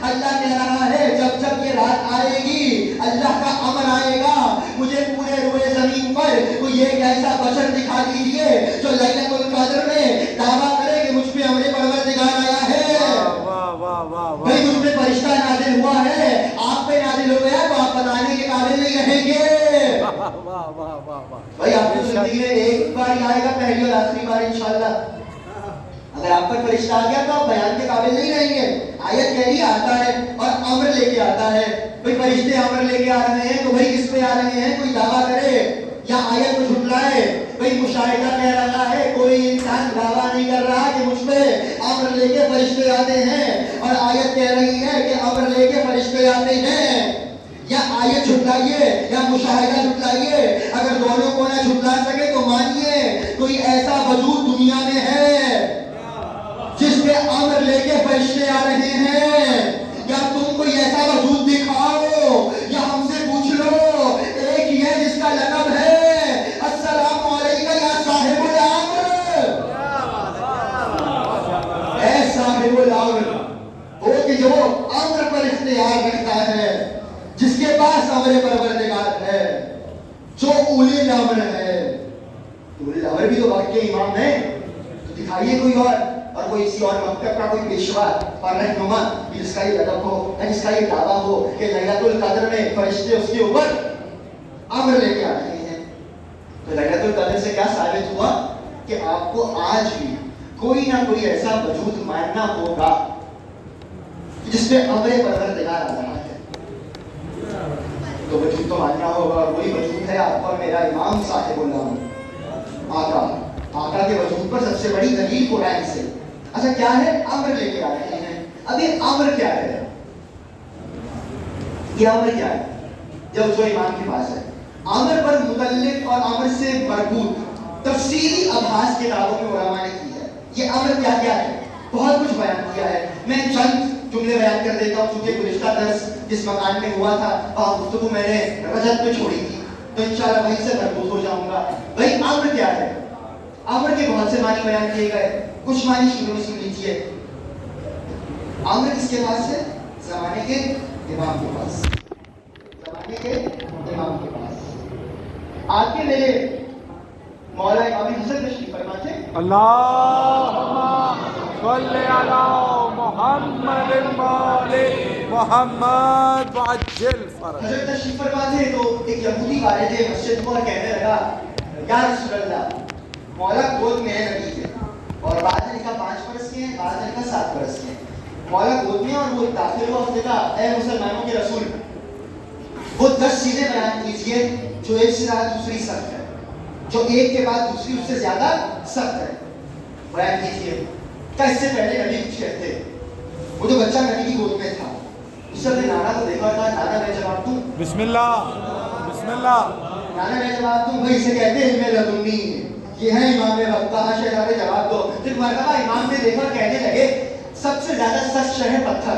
[SPEAKER 1] اللہ کہہ رہا ہے جب جب یہ رات آئے گی اللہ کا امر آئے گا. مجھے پورے روئے زمین پر کوئی ایک ایسا بشر دکھا دیجیے جو لیلۃ القدر میں دعویٰ کرے کہ مجھ پہ امر پروردگار آیا ہے.
[SPEAKER 2] واہ واہ واہ
[SPEAKER 1] بھائی مجھ پہ فرشتہ نازل ہوا ہے آپ پہ نازل ہو گیا تو آپ بتانے کے قابل نہیں رہیں گے.
[SPEAKER 2] واہ واہ واہ واہ.
[SPEAKER 1] بھائی آپ کی زندگی میں ایک بار ہی آئے گا پہلی اور آخری بار انشاءاللہ. اگر آپ پر فرشتہ آ گیا تو آپ بیان کے قابل نہیں رہیں گے. آیت کہہ رہی آتا ہے اور امر لے کے آتا ہے. بھئی فرشتے امر لے کے آ رہے ہیں تو بھئی کس پہ آ رہے ہیں؟ کوئی دعویٰ کرے یا آیت کو جھٹلائے. بھئی مشاہدہ کہہ رہا ہے کوئی انسان دعویٰ نہیں کر رہا کہ مجھ پہ امر لے کے فرشتے آتے ہیں اور آیت کہہ رہی ہے کہ امر لے کے فرشتے آتے ہیں. یا آیت جھٹلائیے یا مشاہدہ جھٹلائیے. اگر دونوں کو نہ جھٹلا سکے تو مانیے کوئی ایسا وجود دنیا میں ہے جس پہ امر لے کے فرشتے آ رہے ہیں. یا تم کوئی ایسا وجود دکھاؤ یا ہم سے پوچھ لو. ایک ہی ہے جس کا لقب ہے السلام علیکم یا صاحب الامر. اے صاحب الامر وہ کہ جو امر پر اختیار رکھتا ہے جس کے پاس امر پروردگار ہے جو اولی الامر ہے. اولی الامر بھی تو واقعی امام ہے. تو دکھائیے کوئی اور کوئی کسی اور مکتب کا کوئی پیشوا اور رہنما جس کا یہ لقب ہو جس کا یہ دعویٰ ہو کہ لیلۃ القدر میں فرشتے اس کے اوپر امر لے کے آ رہے ہیں. تو لیلۃ القدر سے کیا ثابت ہوا کہ آپ کو آج بھی کوئی نہ کوئی ایسا وجود ماننا ہوگا جس پہ امر پروردگار آ رہا ہے. تو وجود تو ماننا ہوگا اور وہی وجود ہے آپ کا میرا امام صاحب الامر آقا. آقا کے وجود پر سب سے بڑی دلیل قرآن سے. اچھا کیا ہے؟ امر لے کے آ رہے ہیں. اب یہ امر کیا ہے؟ یہ امر کیا ہے؟ جب جو امام کے پاس ہے امر پر متعلق اور امر سے مربوط تفصیلی ابحاث کتابوں میں علماء نے کی ہے. یہ امر کیا کیا ہے بہت کچھ بیان کیا ہے. میں چند جملے بیان کر دیتا ہوں کیونکہ گزشتہ درس جس مکان میں ہوا تھا وہاں گفتگو میں نے رجت پہ چھوڑی تھی تو انشاءاللہ وہیں سے مربوط ہو جاؤں گا. بھائی امر کیا ہے؟ امر کے بہت سے معنی بیان کیے گئے. کچھ معنی شروع میں سن لیجیے. امر کس کے پاس ہے؟ زمانے کے امام کے پاس. زمانے کے امام کے پاس. آپ کے میرے مولا امام حسن تشریف فرما تھے.
[SPEAKER 2] اللہم صلی علی محمد محمد وعجل فرج.
[SPEAKER 1] حضرت تشریف فرما تھے تو ایک یہودی والد مسجد کو کہنے لگا یا رسول اللہ مولا گود میں ہے نبی کے اور بعد نے لکھا 5 برس کے ہیں بعد نے لکھا 7 برس کے ہیں. مولا گود میں اور وہ داخل ہوا اس نے کہا اے مسلمانوں کے رسول وہ 10 چیزیں بیان کیجئے جو ایک سے زیادہ دوسری سخت ہے جو ایک کے بعد دوسری اس سے زیادہ سخت ہے. بیان کیجئے. کیا اس سے پہلے نبی کچھ کہتے وہ جو بچہ نبی کی گود میں تھا اس سے اپنے نانا کو دیکھا تھا. نانا میں جواب دوں
[SPEAKER 2] بسم اللہ بسم اللہ.
[SPEAKER 1] نانا میں جواب دوں بھائی اسے کہتے ہیں علم لدنی. یہ ہے امام وقت. کہا شہزادہ جواب دو. پھر مرتبہ امام نے دیکھا کہنے لگے سب سے زیادہ سخت شہ پتھر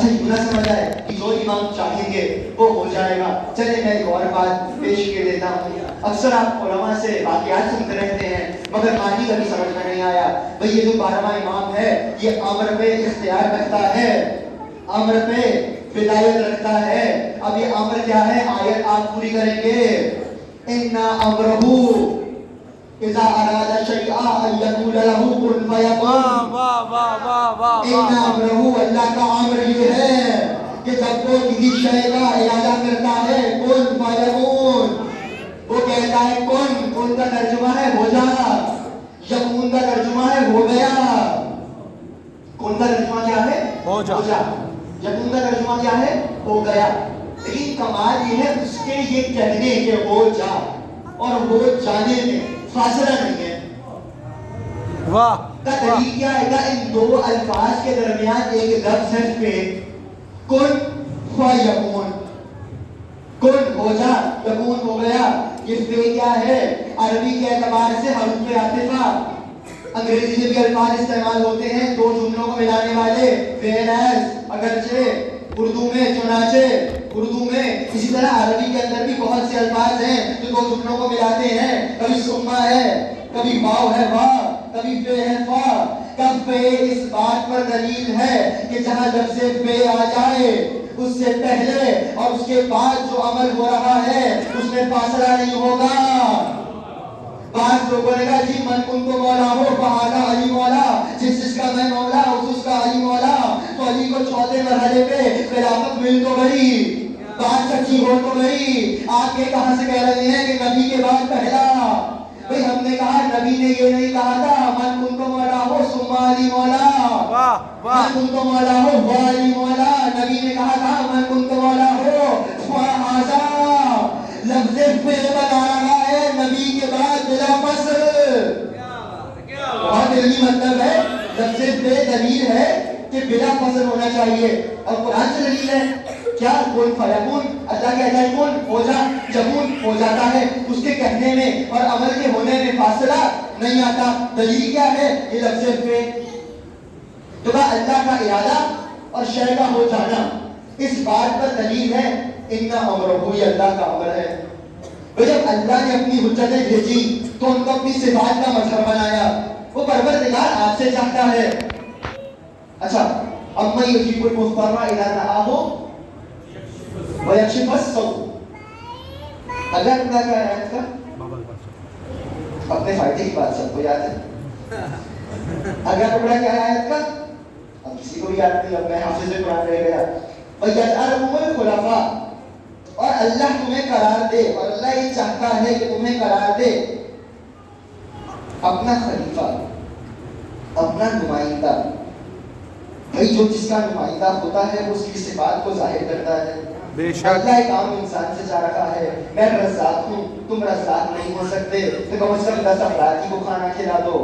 [SPEAKER 1] اچھا یوں نہ سمجھ آئے کہ جو امام چاہیں گے وہ ہو جائے گا. چلے میں ایک اور بات پیش کر دیتا ہوں. اکثر آپ علماء سے واقعات سنتے رہتے ہیں مگر معنی کبھی سمجھ میں نہیں آیا. بھئی یہ جو 12واں امام ہے یہ امر پہ اختیار رکھتا ہے, امر پہ ولایت رکھتا ہے. اب یہ امر کیا ہے, آیت آپ پوری کریں گے. اِنَّا أَمْرَهُ اِذَا أَرَادَ شَيْئًا أَن يَقُولَ لَهُ كُن فَيَكُونُ.
[SPEAKER 2] واہ واہ واہ واہ
[SPEAKER 1] اِنَّا
[SPEAKER 2] واہ.
[SPEAKER 1] أَمْرَهُ اللہ کا امر یہ ہے کہ جب وہ کسی شے کا ارادہ کرتا ہے کن فیکون, وہ کہتا ہے کن, کن کا ترجمہ ہے ہو جا, یکون کا ترجمہ ہے ہو گیا. کن کا ترجمہ کیا ہے
[SPEAKER 2] ہو جا.
[SPEAKER 1] یکون کا ترجمہ کیا ہے ہو گیا. لیکن کمال یہ ہے اس کے یہ کہنے کہ ہو جا اور ہو جانے میں فاصلہ نہیں ہے.
[SPEAKER 2] واہ
[SPEAKER 1] کا دلیل کیا ہے کہ ان دو الفاظ کے درمیان ایک لفظ ہے پہ کن فیکون. کن ہو جا, یکون ہو گیا. یہ پہ کیا ہے عربی کے اعتبار سے حروف عاطفہ. انگریزی میں بھی الفاظ استعمال ہوتے ہیں دو جملوں کو ملانے والے, whereas اگرچہ اردو میں چنانچہ, اردو میں اسی طرح عربی کے اندر بھی بہت سے الفاظ ہیں جو دو جملوں کو ملاتے ہیں. کبھی سما ہے, کبھی واو ہے وا, کبھی فے ہے فا. کب فے اس بات پر دلیل ہے کہ جہاں لفظ فے آ جائے اس سے پہلے اور اس کے بعد جو عمل ہو رہا ہے اس میں فاصلہ نہیں ہوگا. بعض لوگوں نے کہا جی من کن کو مولا ہو فہذا علی مولا, جس کا میں مولا اس کا علی مولا. تو علی کو چوتھے مرحلے پہ خلافت مل تو گئی, بات سچی ہو تو گئی. آپ یہ کہاں سے کہہ رہے ہیں کہ نبی کے بعد پہلا؟ بھئی ہم نے کہا نبی نے یہ نہیں کہا تھا من کن کو مولا ہو ثم علی مولا, من کن کو مولا ہو وہ علی مولا. نبی نے کہا تھا من کن کو مولا ہو فہذا. لفظ پہ بتا رہا ہے نبی کے بعد بلا فصل. بہت علمی مطلب ہے. لفظ پہ دلیل ہے کہ بلا فصل ہونا چاہیے اور قرآن سے دلیل ہے کیا کن فیکون. اللہ کہتا ہے کن ہو جا, یکون ہو جاتا ہے. اس کے کہنے میں اور عمل کے ہونے میں فاصلہ نہیں آتا. دلیل کیا ہے یہ لفظ پہ. تو اللہ کا ارادہ اور شے کا ہو جانا اس بات پر دلیل ہے ان امرہ, یہ اللہ کا امر ہے. جب اللہ نے اپنی حجتیں بھیجی تو ان کو اپنی صفات کا مظہر بنایا. وہ پروردگار آپ سے چاہتا ہے. اچھا اما یجیب المضطر اذا دعاه ویکشف السوء. اگر اللہ کیا ہے اس کا اپنے فائدے کی بات سب کو یاد ہے. اگر ٹکڑا کیا ہے آیت کا اب کسی کو بھی یاد نہیں, اب میں حافظ قرآن رہ گیا. وَيَجْعَلْهُمُ الْخُلَفَاءَ, اور اللہ تمہیں قرار دے, اور اللہ یہ چاہتا ہے کہ تمہیں قرار دے اپنا خلیفہ, اپنا نمائندہ. بھئی جو جس کا نمائندہ ہوتا ہے وہ اس کی صفات کو ظاہر کرتا ہے. اللہ ایک عام انسان سے چاہ رہا ہے میں رزاق ہوں, تم رزاق نہیں ہو سکتے تو کم از کم 10 افراد کو کھانا کھلا دو.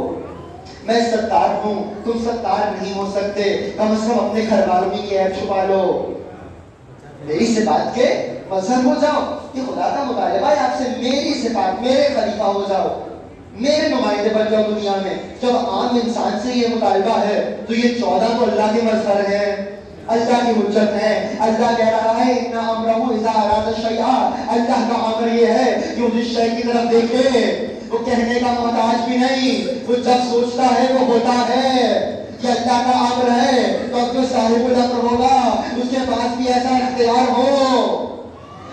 [SPEAKER 1] میں ستار ہوں, تم ستار نہیں ہو سکتے, کم از کم اپنے گھر والوں کی عیب چھپا لو. میری صفات کے مظہر ہو جاؤ. یہ خدا کا مطالبہ ہے آپ سے, میری صفات, میرے خلیفہ ہو جاؤ, میرے نمائندے بن جاؤ دنیا میں. جب عام انسان سے یہ مطالبہ ہے تو یہ 14 تو اللہ کے مظہر ہیں, اللہ کی حجت ہے. اللہ کہہ رہا ہے ان امرہ اذا اراد شیئا, اللہ کا امر یہ ہے کہ وہ جس شے کی طرف دیکھے وہ کہنے کا محتاج بھی نہیں, وہ جب سوچتا ہے وہ ہوتا ہے. کہ اللہ کا امر ہے تو اب جو صاحب الامر ہوگا اس کے پاس بھی ایسا اختیار ہو.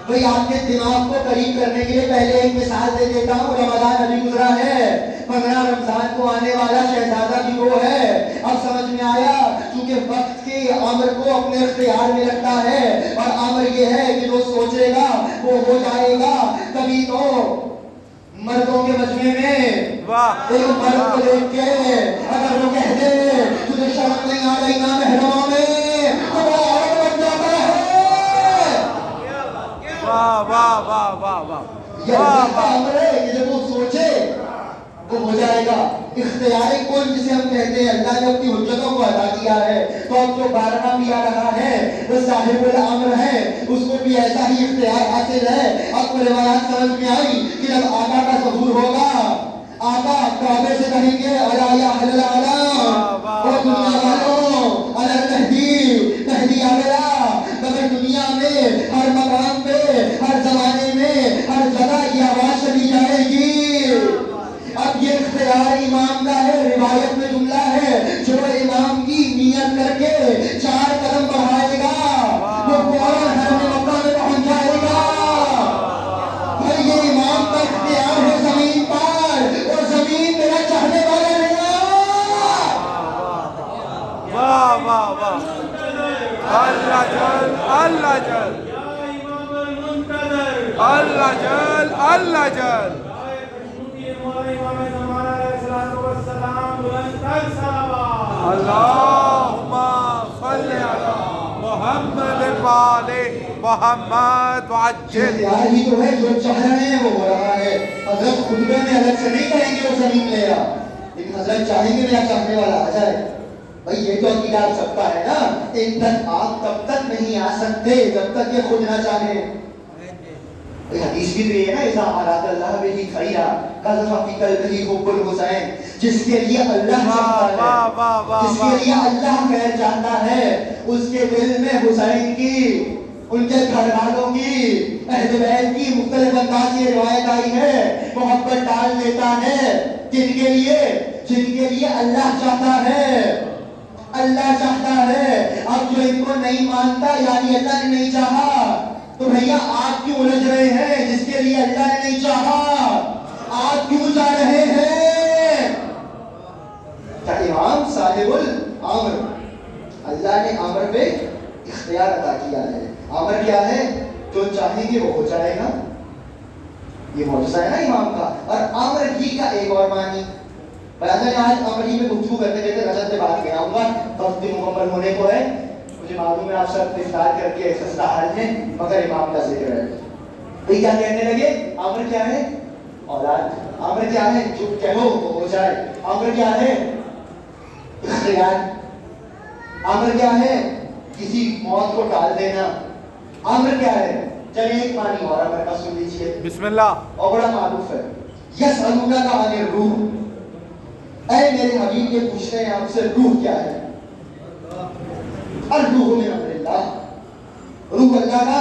[SPEAKER 1] بھئی آپ کے دماغ کو قریب کرنے کے لیے پہلے ایک مثال دے دیتا ہوں. رمضان ابھی گزرا ہے, 15 رمضان کو آنے والا شہزادہ بھی وہ ہے. اب سمجھ میں آیا چونکہ وقت کے امر کو اپنے اختیار میں رکھتا ہے اور امر یہ ہے کہ جو سوچے گا وہ ہو جائے گا. تبھی تو مردوں کے مجمع میں ایک مرد کو دیکھ کے اگر وہ کہہ دے تجھے شرم نہیں آ رہی نا محرموں میں تو وہ عورت بن جاتا ہے.
[SPEAKER 2] واہ واہ واہ واہ واہ.
[SPEAKER 1] یہ اللہ کا امر ہے کہ جب وہ سوچے وہ ہو جائے گا. اختیار کون جسے ہم کہتے ہیں, اللہ نے اپنی حجتوں کو عطا کیا ہے. تو اب جو 12واں بھی آ رہا ہے وہ صاحب الامر ہے, اس کو بھی ایسا ہی اختیار حاصل ہے. اب کو روایات سمجھ میں آئی کہ جب آقا کا ظہور ہوگا آقا کعبے سے کہیں گے الا یا اہل العالم, اور دنیا والوں الا تہدی تہدی الا امام کا ہے. روایت میں جملہ ہے جو امام کی نیت کر کے 4 قدم بڑھائے گا وہ فوراً حرم مکہ میں پہنچ جائے گا. بھائی یہ امام کا اختیار ہے زمین پر اور زمین میرا چاہنے والا نہیں.
[SPEAKER 2] واہ واہ واہ اللہ جل اللہ جل
[SPEAKER 3] یا امام المنتظر
[SPEAKER 2] اللہ جل اللہ جل
[SPEAKER 3] امام زمانہ علیہ الصلوۃ والسلام بلند تر صلوات.
[SPEAKER 2] اللہم صلی علی محمد وآل محمد وعجل.
[SPEAKER 1] اختیار ہی تو ہے جو چاہ رہے ہیں وہ ہو رہا ہے. حضرت خطبے میں الگ سے نہیں کہیں گے وہ زمین لے آ, لیکن حضرت چاہیں گے میرا چاہنے والا آ جائے. بھائی یہ تو عقیدہ آپ سب کا ہے نا. ان تک آپ تب تک نہیں آ سکتے جب تک یہ خود نہ چاہیں. حدیث بھی تو یہ ہے نا اذا اراد اللہ بہ خیرا قذف فی قلبہ حب الحسین. جس کے لیے اللہ چاہتا ہے, جس کے لیے اللہ خیر چاہتا ہے, اس کے دل میں حسین کی, ان کے گھر والوں کی, اہل بیت کی مختلف انداز سے روایت آئی ہے محبت ڈال دیتا ہے. جن کے لیے اللہ چاہتا ہے, اللہ چاہتا ہے. اب جو ان کو نہیں مانتا یعنی اللہ نے نہیں چاہا, تو بھیا آپ کیوں الجھ رہے ہیں؟ جس کے لیے اللہ نے نہیں چاہا آپ کیوں جا رہے ہیں؟ کیا امام صاحب الامر, اللہ نے امر پہ اختیار عطا کیا ہے. امر کیا ہے؟ جو چاہیں گے وہ ہو جائے گا. یہ معجزہ ہے نا امام کا. اور امر ہی کا ایک اور معنی, میں آج امری میں گفتگو کرتے کرتے رجب میں بات کر آؤں گا. وقت مکمل ہونے کو ہے, مجھے معلوم ہے آپ سب افطار کر کے سجدہ حال ہیں, مگر امام کا ذکر ہے. یہ کیا کہنے لگے؟ امر کیا ہے؟ اولاد. امر کیا ہے؟ جو کہو وہ ہو جائے. امر کیا ہے؟ اختیار. امر کیا ہے؟ کسی موت کو ٹال دینا. امر کیا ہے؟ چلیے ایک معنی اور امر کا سن لیجیے,
[SPEAKER 2] بسم اللہ.
[SPEAKER 1] اور بڑا معروف ہے. یسألونک عن الروح, اے میرے حبیب یہ پوچھ رہے ہیں آپ سے روح کیا ہے؟ الروح من امر اللہ, روح اللہ کا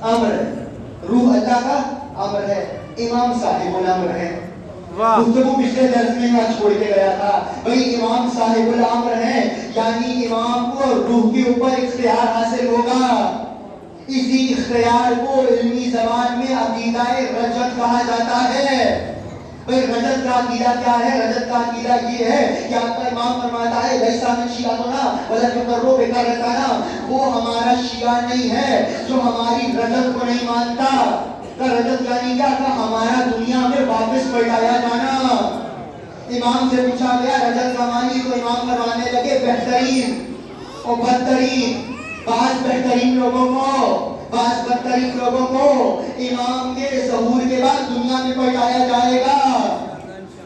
[SPEAKER 1] امر ہے, روح اللہ کا امر ہے. امام صاحب الامر ہے. گفتگو پچھلے درس میں میں چھوڑ کے گیا تھا. بھائی امام صاحب الامر ہے یعنی امام کو روح کے اوپر اختیار حاصل ہوگا. اسی اختیار کو علمی زبان میں عقیدہ رجعت کہا جاتا ہے. بھئی رجعت کا عقیدہ کیا ہے؟ رجعت کا عقیدہ یہ ہے کہ آپ کا امام فرماتا ہے لیسا من شیعتنا ولا یقروا بکرتنا, وہ ہمارا شیعہ نہیں ہے جو ہماری رجعت کو نہیں مانتا. رجعت یعنی کیا تھا؟ ہمارا دنیا میں واپس پلٹایا جانا. امام سے پوچھا گیا رجعت کا معنی, تو امام فرمانے لگے بہترین اور بدترین. بعض بہترین لوگوں کو امام کے ظہور کے بعد دنیا میں پلٹایا جائے گا,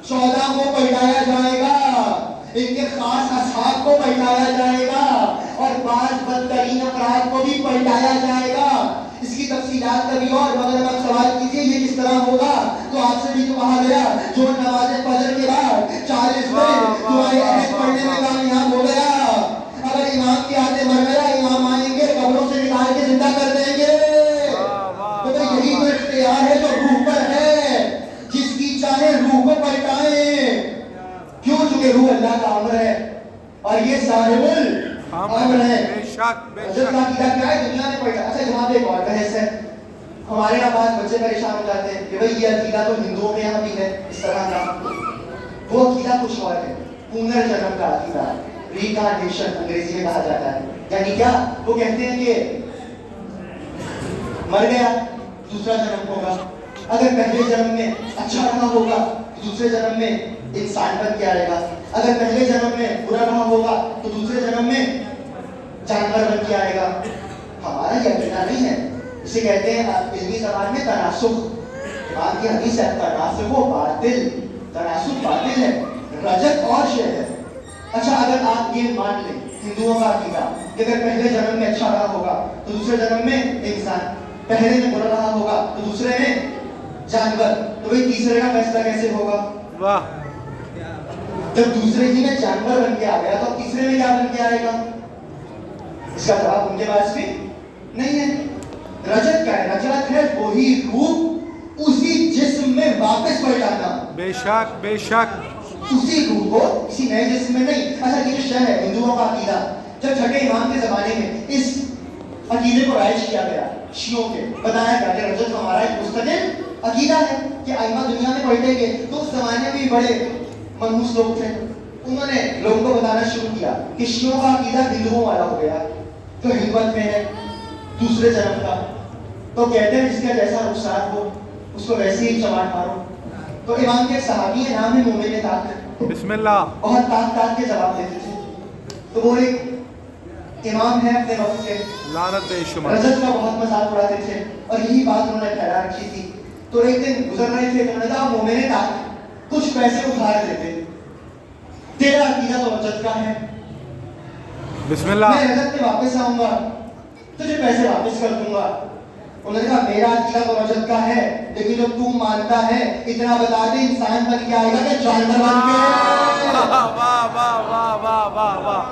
[SPEAKER 1] 14 کو پلٹایا جائے گا, ان کے خاص اصحاب کو پلٹایا جائے گا, اور بعض بدترین افراد کو بھی پلٹایا جائے گا. اس کی تفصیلات کبھی اور, مگر آپ سوال کیجئے یہ کس طرح ہوگا, تو آپ سے بھی تو کہا گیا جو نماز فجر کے بعد 40 دن دعائے عہد پڑھنے میں کامیاب ہو گیا, اگر امام کی عادت مر گیا امام آئیں گے قبروں سے نکال کے زندہ کر دیں گے. تو یہی تو اختیار ہے جو روح پر ہے, جس کی چاہے روح کو پلٹائیں. کیوں؟ چونکہ روح اللہ کا امر ہے اور یہ صاحب الامر ہے. حضرت کا عقیدہ کیا ہے؟ دنیا میں پلٹا. اچھا یہاں پہ ایک اور بحث ہے. ہمارے یہاں بعض بچے پریشان ہو جاتے ہیں کہ بھئی یہ عقیدہ تو ہندوؤں کے یہاں بھی ہے اس طرح کا. وہ عقیدہ کچھ اور ہے, پنرجنم کا عقیدہ, ریکارنیشن انگریزی میں کہا جاتا ہے. یعنی کیا؟ وہ کہتے ہیں کہ مر گیا دوسرا جنم ہوگا, اگر پہلے جنم میں اچھا رہا ہوگا تو دوسرے جنم میں انسان بن کے آئے گا, اگر پہلے جنم میں برا رہا ہوگا تو دوسرے جنم میں جانور بن کے آئے گا. ہمارا یہ عقیدہ نہیں ہے. اسے کہتے ہیں علمی زبان میں تناسخ. امام کی حدیث ہے تناسخ و باطل, تناسخ باطل ہے, رجعت اور شے ہے. اچھا اگر آپ یہ مان لیں ہندوؤں کا عقیدہ کہ اگر پہلے جنم میں اچھا رہا ہوگا تو دوسرے جنم میں انسان, پہلے میں برا رہا ہوگا تو دوسرے میں جانور, تو بھئی تیسرے کا فیصلہ کیسے ہوگا؟
[SPEAKER 2] واہ,
[SPEAKER 1] جب دوسرے ہی میں جانور بن کے آ گیا تو تیسرے میں کیا بن کے آئے گا؟ اس کا جواب ان کے پاس بھی نہیں ہے. رجعت کیا ہے؟ رجعت ہے وہی روح اسی جسم میں واپس پلٹانا.
[SPEAKER 2] بے شک بے شک
[SPEAKER 1] اسی روح کو کسی نئے جسم میں نہیں. اچھا یہ جو شے ہے ہندوؤں کا عقیدہ, جب چھٹے امام کے زمانے میں اس عقیدے کو رائج کیا گیا شیعوں کے, بتایا گیا کہ رجت ہمارا ایک مستقل عقیدہ ہے کہ ائمہ دنیا میں پلٹیں گے, تو اس زمانے میں بھی بڑے منحوس لوگ تھے, انہوں نے لوگوں کو بتانا شروع کیا کہ شیعوں کا عقیدہ ہندوؤں والا ہو گیا, جو ہندوت میں ہے دوسرے جنم کا, تو کہتے ہیں جس کا جیسا رخسار ہو اس کو ویسے ہی چماٹ مارو. تو امام کے ایک صحابی ہے, نام ہے مومن طاق,
[SPEAKER 2] بسم اللہ.
[SPEAKER 1] بہت طاق کے جواب دیتے تھے. تو وہ ایک امام ہے اپنے وقت کے,
[SPEAKER 2] لعنت بے شمار.
[SPEAKER 1] رجت کا بہت مذاق اڑاتے تھے اور یہی بات انہوں نے پھیلا رکھی تھی. تو ایک دن گزر رہے تھے, انہوں نے کہا مومن طاق کچھ پیسے ادھار دیتے, تیرا عقیدہ تو رجت کا ہے,
[SPEAKER 2] بسم اللہ.
[SPEAKER 1] میں رجت میں واپس آؤں گا تجھے پیسے واپس کر دوں گا. انہوں نے کہا میرا عقیدہ تو رجت کا ہے, لیکن جو تو مانتا ہے اتنا بتا دے انسان بن کے آئے گا کہ جانور بن کے.
[SPEAKER 2] واہ واہ واہ واہ واہ واہ واہ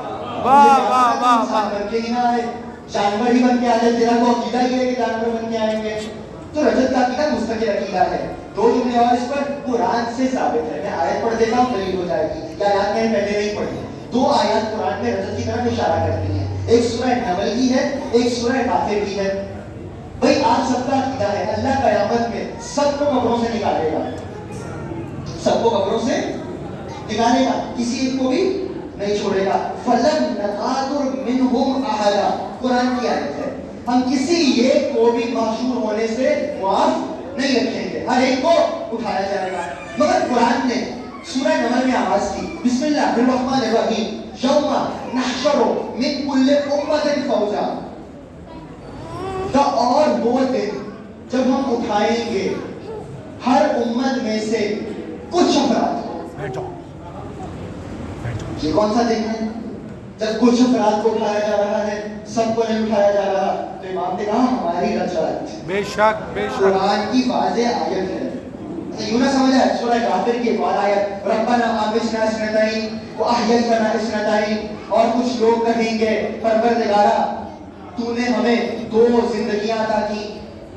[SPEAKER 2] واہ واہ واہ
[SPEAKER 1] انسان بن کے ہی نہ آئے, جانور ہی بن کے آ جائے. تیرا تو عقیدہ ہی ہے کہ جانور بن کے آئیں گے. تو رجت کا عقیدہ مستقل عقیدہ ہے. دو جملے اور اس پر قرآن سے ثابت ہے. میں آیت پڑھ دیتا ہوں, دلیل ہو جائے گی. یا آیات میں پہلے نہیں پڑھی, دو آیات قرآن میں رجت کی طرف اشارہ کرتی ہیں. ایک سورہ نمل کی ہے, ایک سورہ غافر کی ہے. بھائی آپ سب کا عقیدہ ہے اللہ قیامت میں سب کو قبروں سے نکالے گا, سب کو قبروں سے نکالے گا, کسی ایک کو بھی نہیں چھوڑے گا. فَلَمْ نَغَادُرْ مِنْهُمْ أَحَدًا, قرآن کی آیت ہے. ہم کسی ایک کو بھی محشور ہونے سے معاف نہیں رکھیں گے, ہر ایک کو اٹھایا جائے گا. مگر قرآن نے سورہ نمل میں آواز کی, بسم اللہ الرحمن الرحیم, یوم نحشر من کل امۃ فوجا. اور وہ دن جب ہم اٹھائیں گے ہر امت میں سے کچھ افراد کو. یہ کون سا دن ہے جب کچھ افراد کو اٹھایا جا رہا ہے, سب کو نہیں اٹھایا جا رہا؟ تو امام نے کہا ہماری رجعت.
[SPEAKER 2] بے شک بے شک.
[SPEAKER 1] قرآن کی واضح آیت ہے. یوں نہ سمجھا سورہ غافر کی ایک اور آیت, ربنا آمسنا اثنتین واحییتنا اثنتین, اور کچھ لوگ کہیں گے پروردگارا تو نے ہمیں دو زندگیاں عطا کی,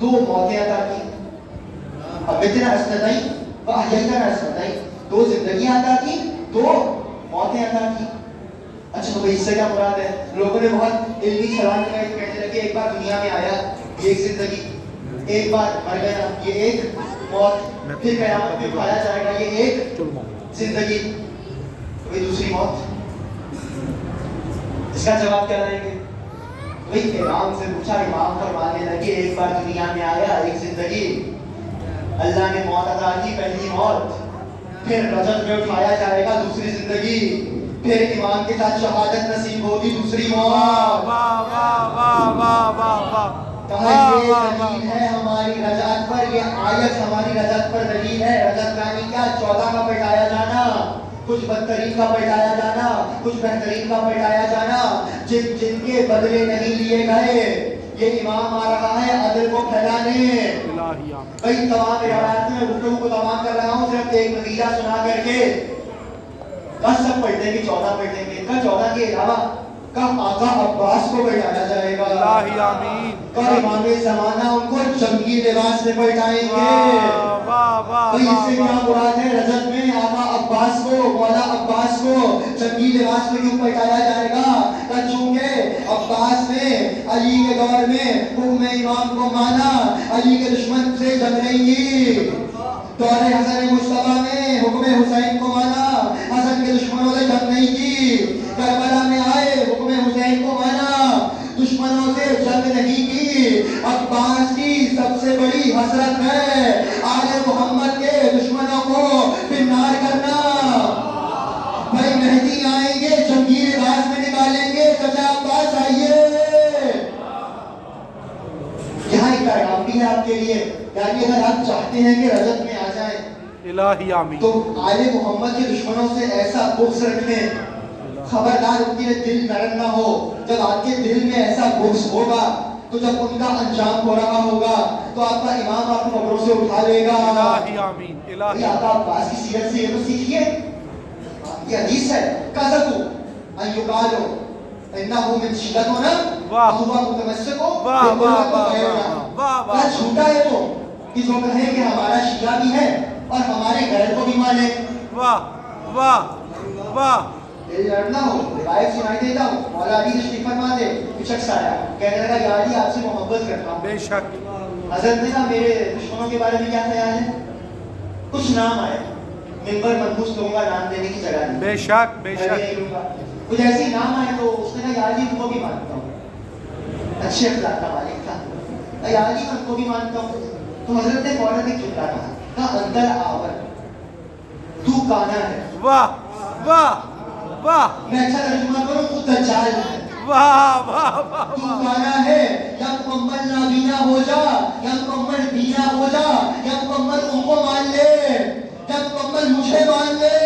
[SPEAKER 1] دو موتیں عطا کی. امیتنا اثنتین واحییتنا اثنتین, دو زندگیاں عطا کی, دو موتیں عطا کی. اچھا تو اس سے کیا مراد ہے؟ لوگوں نے بہت علمی سوال کہنے لگے, ایک بار دنیا میں آیا ایک زندگی, ایک بار مر گیا یہ ایک موت, پھر قیامت میں اٹھایا جائے گا یہ ایک زندگی, وہی دوسری موت. اس کا جواب کیا دیں گے؟ وہی امام سے پوچھا, امام فرمانے لگے ایک بار دنیا میں آیا ایک زندگی, اللہ نے موت عطا کی پہلی موت, پھر رجت میں اٹھایا جائے گا دوسری زندگی, پھر امام کے ساتھ شہادت نصیب ہوگی دوسری موت.
[SPEAKER 2] واہ واہ واہ واہ واہ واہ.
[SPEAKER 1] کہا یہ دلیل ہے ہماری رجعت پر, یہ آیت ہماری رجعت پر دلیل ہے. رجعت یعنی کیا؟ 14 کا پلٹایا جانا, کچھ بدترین کا پلٹایا جانا, کچھ بہترین کا پلٹایا جانا, جن کے بدلے نہیں لیے گئے. یہ امام آ رہا ہے عدل کو پھیلانے. بھائی تمام روایات میں گفتگو کو تمام کر رہا ہوں, صرف ایک نتیجہ سنا کر کے. کہا سب پلٹیں گے, 14 پلٹیں گے. کہا 14 کے علاوہ کہا آقا عباس کو پلٹایا جائے گا.
[SPEAKER 2] الہی آمین.
[SPEAKER 1] کہا امام زمانہ ان کو جنگی لباس میں پلٹائیں گے.
[SPEAKER 2] واہ واہ.
[SPEAKER 1] تو اس سے کیا مراد ہے؟ رجب میں آقا عباس کو, مولا عباس کو جنگی لباس میں کیوں پلٹایا جائے گا؟ چونکہ عباس نے علی کے دور میں حکم امام کو مانا, علی کے دشمن سے جنگ نہیں کی. دور حسن مصطفیٰ میں حکم حسین کو مانا, حسن کے دشمنوں سے جنگ نہیں کی. کربلا میں آئے حکم حسین کو مانا, دشمنوں سے جنگ نہیں کی. عباس کی سب سے بڑی حسرت ہے آل محمد کے دشمنوں کو پنار کرنا. بھائی مہدی آئیں گے جنگی لباس میں نکالیں گے, چچا عباس آئیے. یہاں ایک پیغام بھی ہے آپ کے لیے, یعنی اگر آپ چاہتے ہیں کہ رجب میں آ جائیں
[SPEAKER 2] الہی آمین,
[SPEAKER 1] تو آل محمد کے دشمنوں سے ایسا بغض رکھیں, خبردار ان کے دل نرم نہ ہو. جب آپ کے دل میں ایسا بغض ہوگا تو جب ان کا انجام ہو رہا ہوگا تو آپ کا امام آپ کو قبروں سے اٹھا لے گا.
[SPEAKER 2] الہی آمین. الہی
[SPEAKER 1] آقا عباس کی سیرت سے یہ تو سیکھیے. یہ حدیث ہے, قذبوا ان یقالوا انه من شیعتنا وهو متمسک بغیرنا. جھوٹا ہے وہ کہ جو کہیں کہ ہمارا شیعہ بھی ہے اور ہمارے غیر کو بھی
[SPEAKER 2] واہ واہ واہ
[SPEAKER 1] دل لڑنا ہو روایت سنائی دیتا ہوں مولا علی تشریف فرما دے کچھ شخص آیا کہنے لگا یا علی آپ سے محبت کرتا ہوں.
[SPEAKER 2] بے شک
[SPEAKER 1] حضرت نے کہا میرے دشمنوں کے بارے میں کیا خیال ہے؟ کچھ نام آئے ممبر منحوس لوگوں کا نام دینے کی جگہ نہیں.
[SPEAKER 2] بے شک بے
[SPEAKER 1] میں
[SPEAKER 2] شک
[SPEAKER 1] نہیں لوں گا. کچھ ایسے نام آئے تو اس نے کہا یا علی ان کو بھی مانتا ہوں. اچھے اخلاق کا مالک تھا. یا علی میں ان کو بھی مانتا ہوں. تو حضرت نے فوراً ایک جملہ کہا اندر آور تو کانا ہے.
[SPEAKER 2] واہ واہ واہ
[SPEAKER 1] میں اچھا ترجمہ کروں تو دجال ہے.
[SPEAKER 2] واہ واہ واہ
[SPEAKER 1] تو کانا ہے یا مکمل نابینا ہو جا یا مکمل بینا ہو جا یا مکمل ان کو مان لے یا مکمل مجھے مان لے.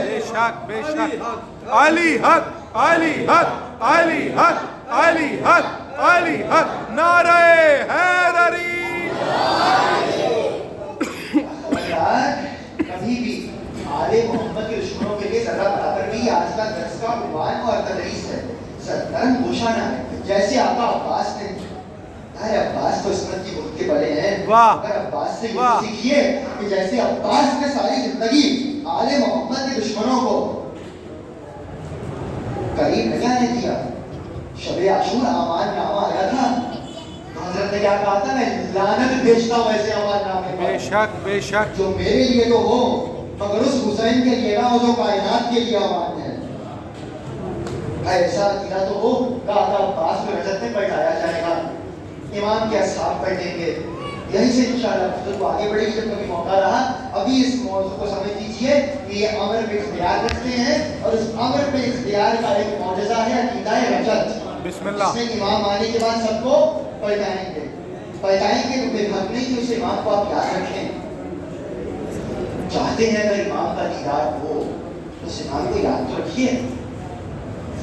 [SPEAKER 2] بے شک بے شک علی حق علی حق علی حق علی حق علی حق نعرہ حیدری.
[SPEAKER 1] کبھی بھی آل محمد کے دشمنوں کے لیے ذرا برابر بھی آج کا درس کا عنوان اور تدریس ہے. نرم گوشہ نہ ہے جیسے آقا عباس نے. ارے عباس تو عصمت کی بہت کے بڑے ہیں. اگر عباس سے یہ سیکھیے کہ جیسے عباس نے ساری زندگی آل محمد کے دشمنوں کو قریب نہیں آنے دیا. شب عاشور امان نامہ آیا تھا تو حضرت نے کیا کہا تھا میں لعنت بھیجتا ہوں ایسے امان نامے پر.
[SPEAKER 2] بے شک بے شک
[SPEAKER 1] جو میرے لیے تو ہو مگر اس حسین کے لیے نہ ہو جو کائنات کے لیے امان ہے. ایسا عقیدہ تو ہو کہا تھا عباس کو رجت میں بیٹھایا جائے گا امام کے اصحاب بیٹھیں گے. یہیں سے انشاءاللہ گفتگو آگے بڑھے گی جب کبھی موقع رہا. ابھی اس موضوع کو سمجھ لیجیے کہ یہ امر پہ اختیار رکھتے ہیں اور اس امر پہ اختیار کا ایک معجزہ ہے عقیدہ رجت.
[SPEAKER 2] بسم اللہ.
[SPEAKER 1] اس میں امام آنے کے بعد سب کو پلٹائیں گے تو بے حق نہیں کہ اس امام کو آپ یاد رکھیں. چاہتے ہیں اگر امام کا دیدار ہو تو اس امام کو یاد تو رکھیے.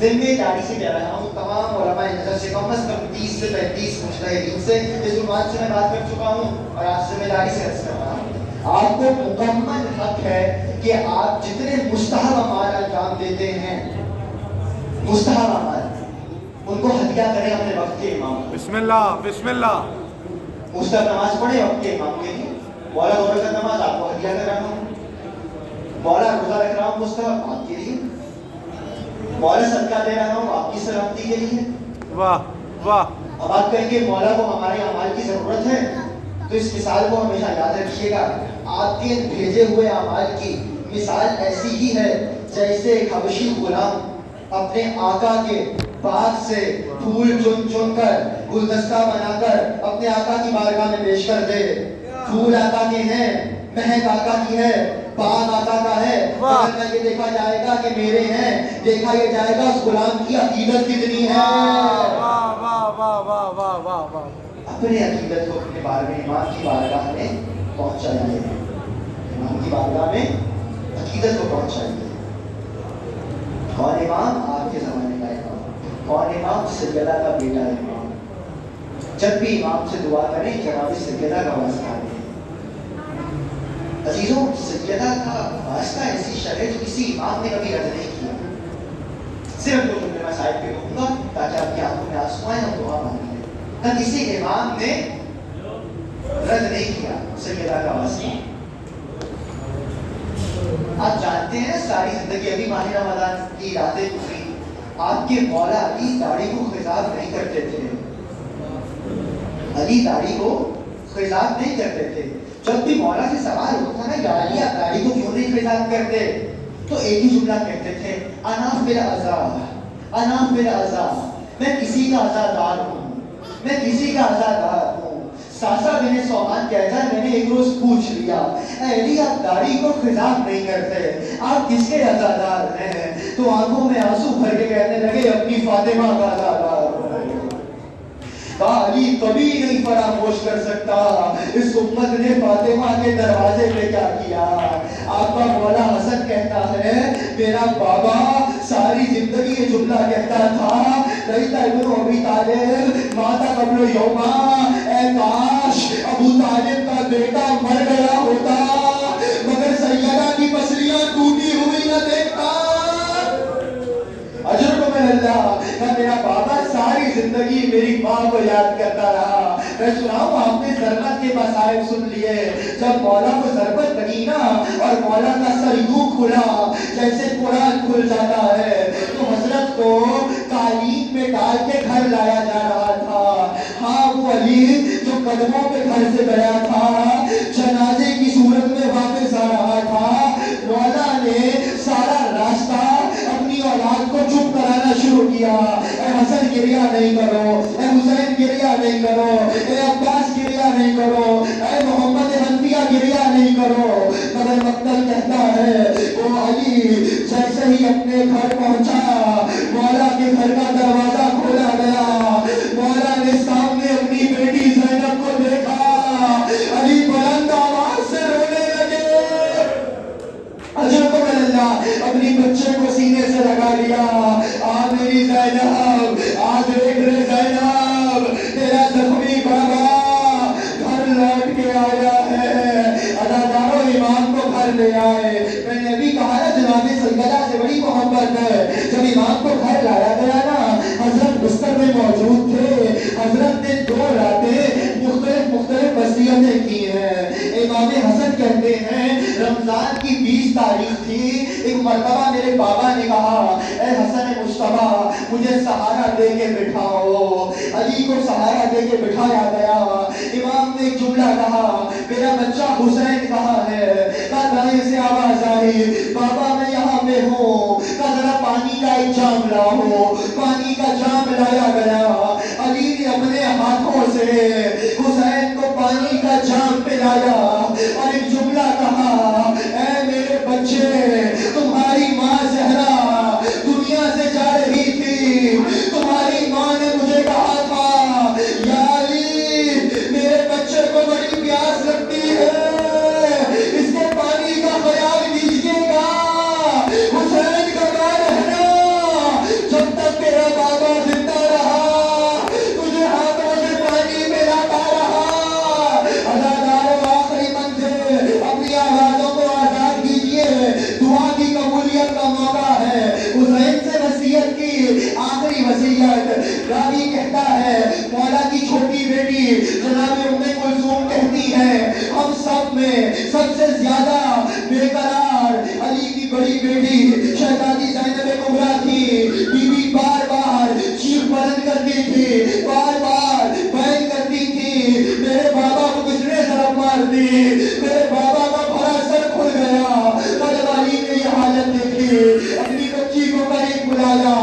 [SPEAKER 1] ذمہ داری سے کہہ رہا ہوں تمام علماء نظر سے کم از کم 30 سے 35 مجتہدین سے اس عنوان سے میں بات کر چکا ہوں اور آج ذمہ داری سے عرض کر رہا ہوں. آپ کو مکمل حق ہے کہ آپ جتنے مستحب اعمال انجام دیتے ہیں مستحب اعمال ان کو ہدیہ کریں اپنے وقت کے امام کو.
[SPEAKER 2] بسم اللہ بسم اللہ.
[SPEAKER 1] مستحب نماز پڑھیں وقت کے امام کے لیے. مولا دو رکعت نماز آپ کو ہدیہ کر رہا ہوں. مولا روزہ رکھ رہا ہوں مستحب آپ کے لیے. مولا صدقہ دے رہا ہوں آپ کی سلامتی کے لیے.
[SPEAKER 2] واہ واہ.
[SPEAKER 1] اب آپ کہیں گے مولا کو ہمارے اعمال کی ضرورت ہے تو اس مثال کو ہمیشہ یاد رکھیے گا. آپ کے بھیجے ہوئے اعمال کی مثال ایسی ہی ہے جیسے ایک حبشی غلام اپنے آقا کے باغ سے پھول چن چن کر گلدستہ بنا کر اپنے آقا کی بارگاہ میں پیش کر دے. پھول آقا کے ہیں مہک آقا کی ہے باغ آقا کا ہے مگر نہ یہ دیکھا جائے گا کہ میرے ہیں. دیکھا یہ جائے گا اس غلام کی عقیدت کتنی ہے.
[SPEAKER 2] واہ واہ واہ واہ واہ واہ واہ.
[SPEAKER 1] اپنے عقیدت کو اپنے بارے میں امام کی بارگاہ میں پہنچائیے. امام کی بارگاہ میں عقیدت کو پہنچائیے. کون امام؟ آپ کے زمانے کا امام. کون امام؟ سیدہ کا بیٹا امام. جب بھی امام سے دعا کریں جناب سیدہ کا واسطہ دیں. عزیزوں سیدہ کا واسطہ ایسی شرح جو کسی امام نے کبھی رد نہیں کیا. صرف دو جملے میں صاحب پہ کہوں گا تاکہ آپ کی آنکھوں میں آنسو آئیں اور دعا مانگیں. کسی امام نے رد نہیں کیا سیدہ کا واسطہ. آپ جانتے ہیں ساری زندگی ابھی ماہ رمضان کی راتیں گزری. آپ کے مولا علی داڑھی کو خضاب نہیں کرتے تھے. علی داڑھی کو خضاب نہیں کرتے تھے. جب بھی مولا سے سوال ہوتا نا یا علی آپ داڑھی کو کیوں نہیں خضاب کرتے تو ایک ہی جملہ کہتے تھے انا فی العذاب انا فی العذاب. میں کسی کا عزادار ہوں میں کسی کا عزادار ہوں. ساسا بن سومان کہتا ہے میں نے ایک روز پوچھ لیا اے علی آپ داڑھی کو خضاب نہیں کرتے آپ کس کے عزادار ہیں؟ تو آنکھوں میں آنسو بھر کے کہنے لگے اپنی فاطمہ کا عزادار ہوں. علی کبھی نہیں فراموش کر سکتا اس امت نے فاطمہ کے دروازے پہ کیا کیا. آپ کا مولا حسن کہتا ہے میرا بابا ساری زندگی یہ جملہ کہتا تھا رہتا ابن ابی طالب ماتا قبل یوما اے کاش ابو طالب کا بیٹا مر گیا ہوتا مگر سیدہ کی پسلیاں ٹوٹی ہوئی نہ دیکھتا. اجر کو میں اللہ نہ میرا بابا ساری زندگی میری ماں کو یاد کرتا رہا میں سناؤں آپ نے ضربت کے مسائل سن لیے. جب مولا کو ضربت لگی نا اور مولا کا سر یوں کھلا جیسے قرآن کھل جاتا ہے, تو حضرت کو قالین میں ڈال کے گھر لایا جا رہا تھا. ہاں وہ علی جو قدموں پہ گھر سے گیا تھا, جنازے کی صورت میں واپس آ رہا تھا, مولا نے سارا راستہ اپنی اولاد کو چپ کرانا شروع کیا. اے حسن گریہ نہیں کرو, اے حسین گریہ نہیں کرو, اے عباس گریہ نہیں کرو, اے محمد حنفیہ گریہ نہیں کرو. مگر مقتل کہتا ہے وہ علی جیسے ہی اپنے گھر پہنچا, مولا کے گھر کا دروازہ کھولا گیا, مولا نے سامنے اپنی بیٹی زینب کو دیکھا, علی بلند آواز سے رونے لگے. اجر کو اللہ اپنی بچے کو سینے سے لگا لیا. آ میری زینب, آ دیکھ رہے زینب, تیرا زخمی بابا گھر لوٹ کے آیا ہے. ادادارو امام کو گھر لے آئے. میں نے ابھی کہا نا جناب سیدہ سے بڑی محبت ہے. جب امام کو گھر لایا گیا نا, حضرت بستر میں موجود تھے. حضرت نے 2 راتیں مختلف وصیتیں کی ہیں. امام حسن کہتے ہیں رمضان کی 20 تاریخ تھی. ایک مرتبہ میرے بابا نے کہا اے حسن مصطفیٰ مجھے سہارا دے کے بٹھاؤ. علی کو سہارا دے کے بٹھایا گیا. امام نے ایک جملہ کہا, میرا بچہ حسین کہاں ہے؟ کہا دائیں سے آواز آئی, بابا میں یہاں پہ ہوں. کہا ذرا پانی کا ایک جام لاؤ. پانی کا جام لایا گیا. علی نے اپنے ہاتھوں سے حسین کو پانی کا جام پلایا اور ایک جملہ کہا, اے میرے بچے تمہاری ماں زہرا دنیا سے جا رہی تھی, تمہاری ماں نے مجھے کہا تھا یا علی میرے بچے کو بڑی پیاس لگتی ہے, اس کے پانی کا خیال کیجیے گا. حسین کا نام رہنا, جب تک تیرا بابا زندہ رہا تجھے ہاتھوں سے پانی پلاتا رہا. ادادارو آخری منزل, اپنی آوازوں کو آزاد کیجیے, دعا کی قبولیت کا موقع ہے. حسین سے وصیت کی آخری وصیت. راوی کہتا ہے مولا کی چھوٹی بیٹی جناب ام کلثوم کہتی ہے ہم سب میں سب سے زیادہ بے قرار علی کی بڑی بیٹی شہزادی زینب کبریٰ تھی. بی بی بار بار چیخ بلند کرتی تھی, بار بار بیان کرتی تھی, میرے بابا کو کس نے ضرب مار دی, میرے بابا کا بھرا سر کھل گیا. تب علی نے یہ حالت دیکھی, اپنی بچی کو قریب بلایا,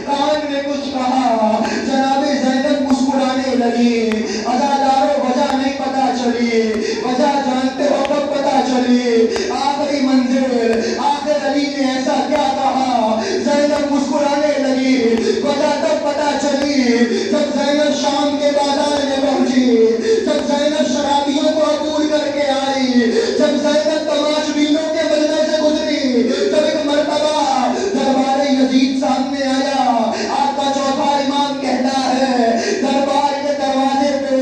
[SPEAKER 1] کان میں کچھ کہا. جناب زینب مسکرانے لگی. ادادارو وجہ نہیں پتا چلی, وجہ جانتے ہو کب پتا چلی؟ آخری منزل, آخر علی نے ایسا کیا کہا زینب مسکرانے لگی. وجہ تب پتا چلی جب زینب شام کے بازار میں پہنچی, جب زینب شرابیوں کو عبور کر کے آئی, جب زینب تماش بینوں کے مجمع سے گزری, جب ایک مرتبہ دربار یزید سامنے آیا. آپ کا چوتھا امام کہتا ہے دربار کے دروازے پہ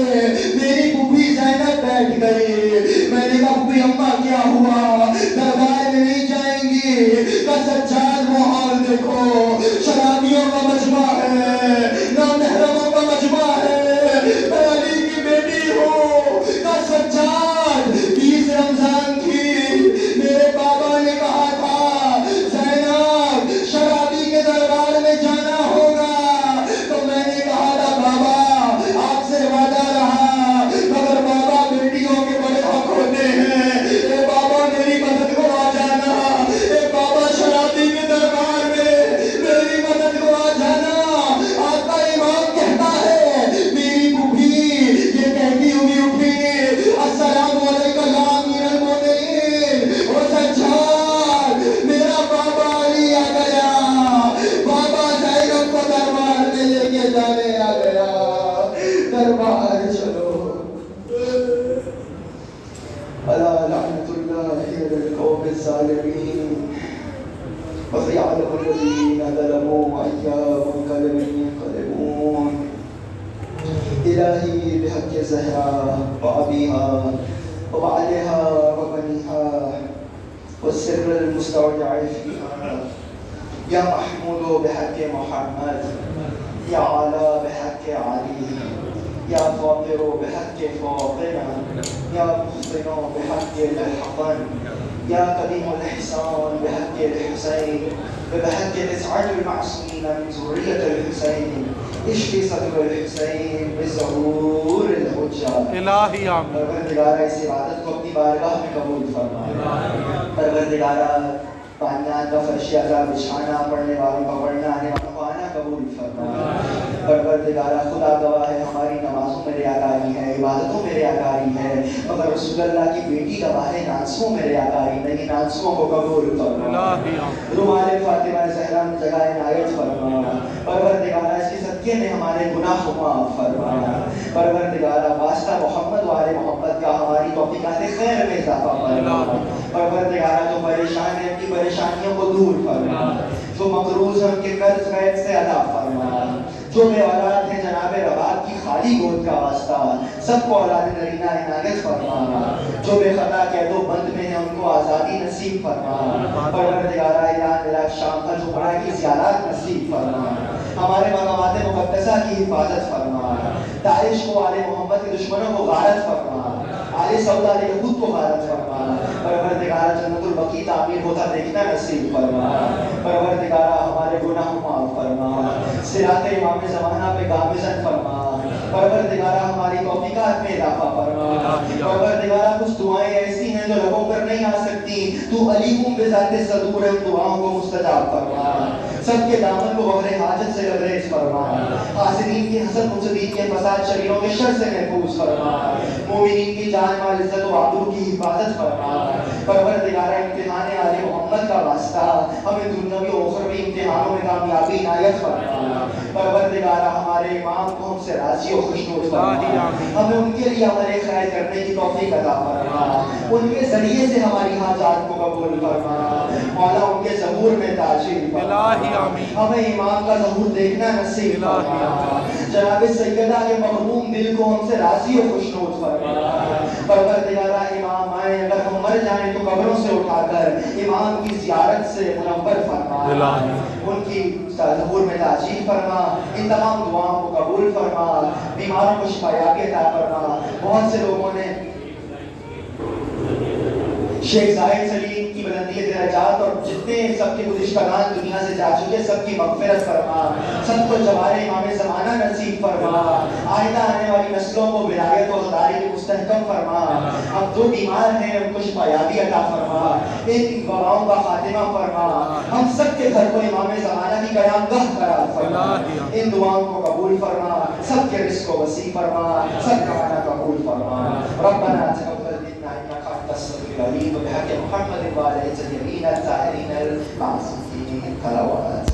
[SPEAKER 1] میری پھوپھی زینب بیٹھ گئی. میں نے کہا پھوپھی اماں کیا ہوا؟ دربار میں نہیں جائیں گی. کا سجاد ماحول دیکھو, شرابیوں کا مجمع ہے, نامحرموں کا مجمع ہے, میں علی کی بیٹی ہوں. کا سجاد 20 رمضان تھی, میرے بابا نے کہا تھا زینب شرابی کے دربار میں جانا ہوگا, تو میں نے کہا تھا بابا آپ سے وعدہ رہا, مگر بابا بیٹیوں کے بڑے حق ہوتے ہیں. اے بابا میری مدد کو آ جانا, اے بابا شرابی کے دربار میں میری مدد کو آ جانا. آپ کا امام کہتا ہے میری پھوپھی یہ کہتی ہوئی اٹھی, السلام علیکم یا امیر المومنین. او سجاد میرا بابا علی آ گیا, بابا زینب کو دربار میں لے کے جانے آ گیا. دربار چلو. الا لعنت اللہ علی القوم الظالمین وسيعلم الذين ظلموا أي منقلب ينقلبون. إلهي بحق زهرا وأبيها وبعلها وبنيها والسر المستودع فيها, يا محمود بحق محمد, يا علا بحق علي, يا فاطر بحق فاطمة يا محسن بحق الحسن يا قديم الإحسان بحق الحسين بحق تسعد المعصومين من ذرية الحسين اشفي صدر الحسين بظهور الحجة
[SPEAKER 2] الہی آمین.
[SPEAKER 1] پروردگارہ اس عبادت کو اپنی بارگاہ میں قبول فرما. پروردگارہ بانیان کا فرشیہ کا بچھانا پڑھنے والوں کا پڑھنا آنے والوں کو آنا قبول فرما. پروردگارہ خدا گواہ ہے ہماری نمازوں میں ریاکاری ہے, عبادتوں میں ریاکاری ہے, مگر رسول اللہ کی بیٹی گواہ ہے نانسوں میں ریاکاری نہیں. نانسوں کو قبول فرما. رومال فاطمہ زہرا میں جگہ عنایت فرما. پروردگارہ اس کے صدقے میں ہمارے گناہ معاف فرما. پروردگارہ واسطہ محمد والے محمد کا ہماری توفیقات خیر میں اضافہ فرما. پروردگارہ جو پریشان ہے اپنی پریشانیوں کو دور فرما. جو مقروض ہے ان کے قرض غیب سے ادا فرما. جو بے اولاد ہیں جناب رباب کی خالی گود کا واسطہ سب کو اولاد نرینہ عنایت فرما. جو بے خطا قید و بند میں ہیں ان کو آزادی نصیب فرما. پروردگارہ ایران عراق شام کا جو بڑا کی زیارات نصیب فرما. ہمارے مقامات مقدسہ کی حفاظت فرما. داعش کو آل محمد کے دشمنوں کو غارت فرما. آل سعود آل یہود کو غارت فرما. پروردگارہ جنت البقیع تعمیر ہوتا دیکھنا نصیب فرما. پروردگارہ ہمارے گناہ معاف فرما. صراط امام زمانہ پہ گامزن فرما. پروردگارہ ہماری توفیقات میں اضافہ فرما. پروردگارہ کچھ دعائیں ایسی ہیں جو لبوں پر نہیں آ سکتی, تو علیہم بذات صدور ہے, دعاؤں کو مستجاب فرما. سب کے دامن کو بغیر حاجت سے لبریز فرما. حاسدین کی حسد مفسدین کے فساد شریروں کے شر سے محفوظ فرما. مومنین کی جان مال عزت و آبرو کی حفاظت فرما. پروردگارہ امتحان آل محمد کا واسطہ ہمیں دنیاوی و اخروی امتحانوں میں کامیابی عنایت فرما. پروردگارہ ہمارے امام کو ہم سے راضی و خوشنود فرما. ہمیں ان کے لیے عمل خیر کرنے کی توفیق عطا فرما. ان کے ذریعے سے ہماری حاجات کو قبول فرما. مولا ان کے ظہور میں تاجیل فرما. ہمیں امام کا ظہور دیکھنا نصیب فرما. جناب سیدہ کے محروم دل کو ہم سے راضی و خوشنود فرما. پروردگارہ امام آئے, اگر ہم مر جائیں تو قبروں سے اٹھا کر امام کی زیارت سے منور فرما. ان کی ظہور میں تاجیل فرما. ان تمام دعاؤں کو قبول فرما. بیماروں کو شفایابی عطا فرما. بہت سے لوگوں نے شیخ زاہد سلیم کی بلندی درجات اور جتنے سب کے گزشتگان دنیا سے جا چکے سب کی مغفرت فرما. سب کو جوار امام زمانہ نصیب فرما. آئندہ آنے والی نسلوں کو ولایت و خداری کی مستحکم فرما. ہم جو بیمار ہیں ان کو شفایابی عطا فرما. ان وباؤں کا خاتمہ فرما. ہم سب کے گھر کو امام زمانہ کی قیامگاہ قرار فرما. ان دعاؤں کو قبول فرما. سب کے رزق کو وسیع فرما. سب کا معنی قبول فرما. ربنا تقبل منا انك انت السميع العليم. بحق محمد وعلى آله الطاهرين المعصومين.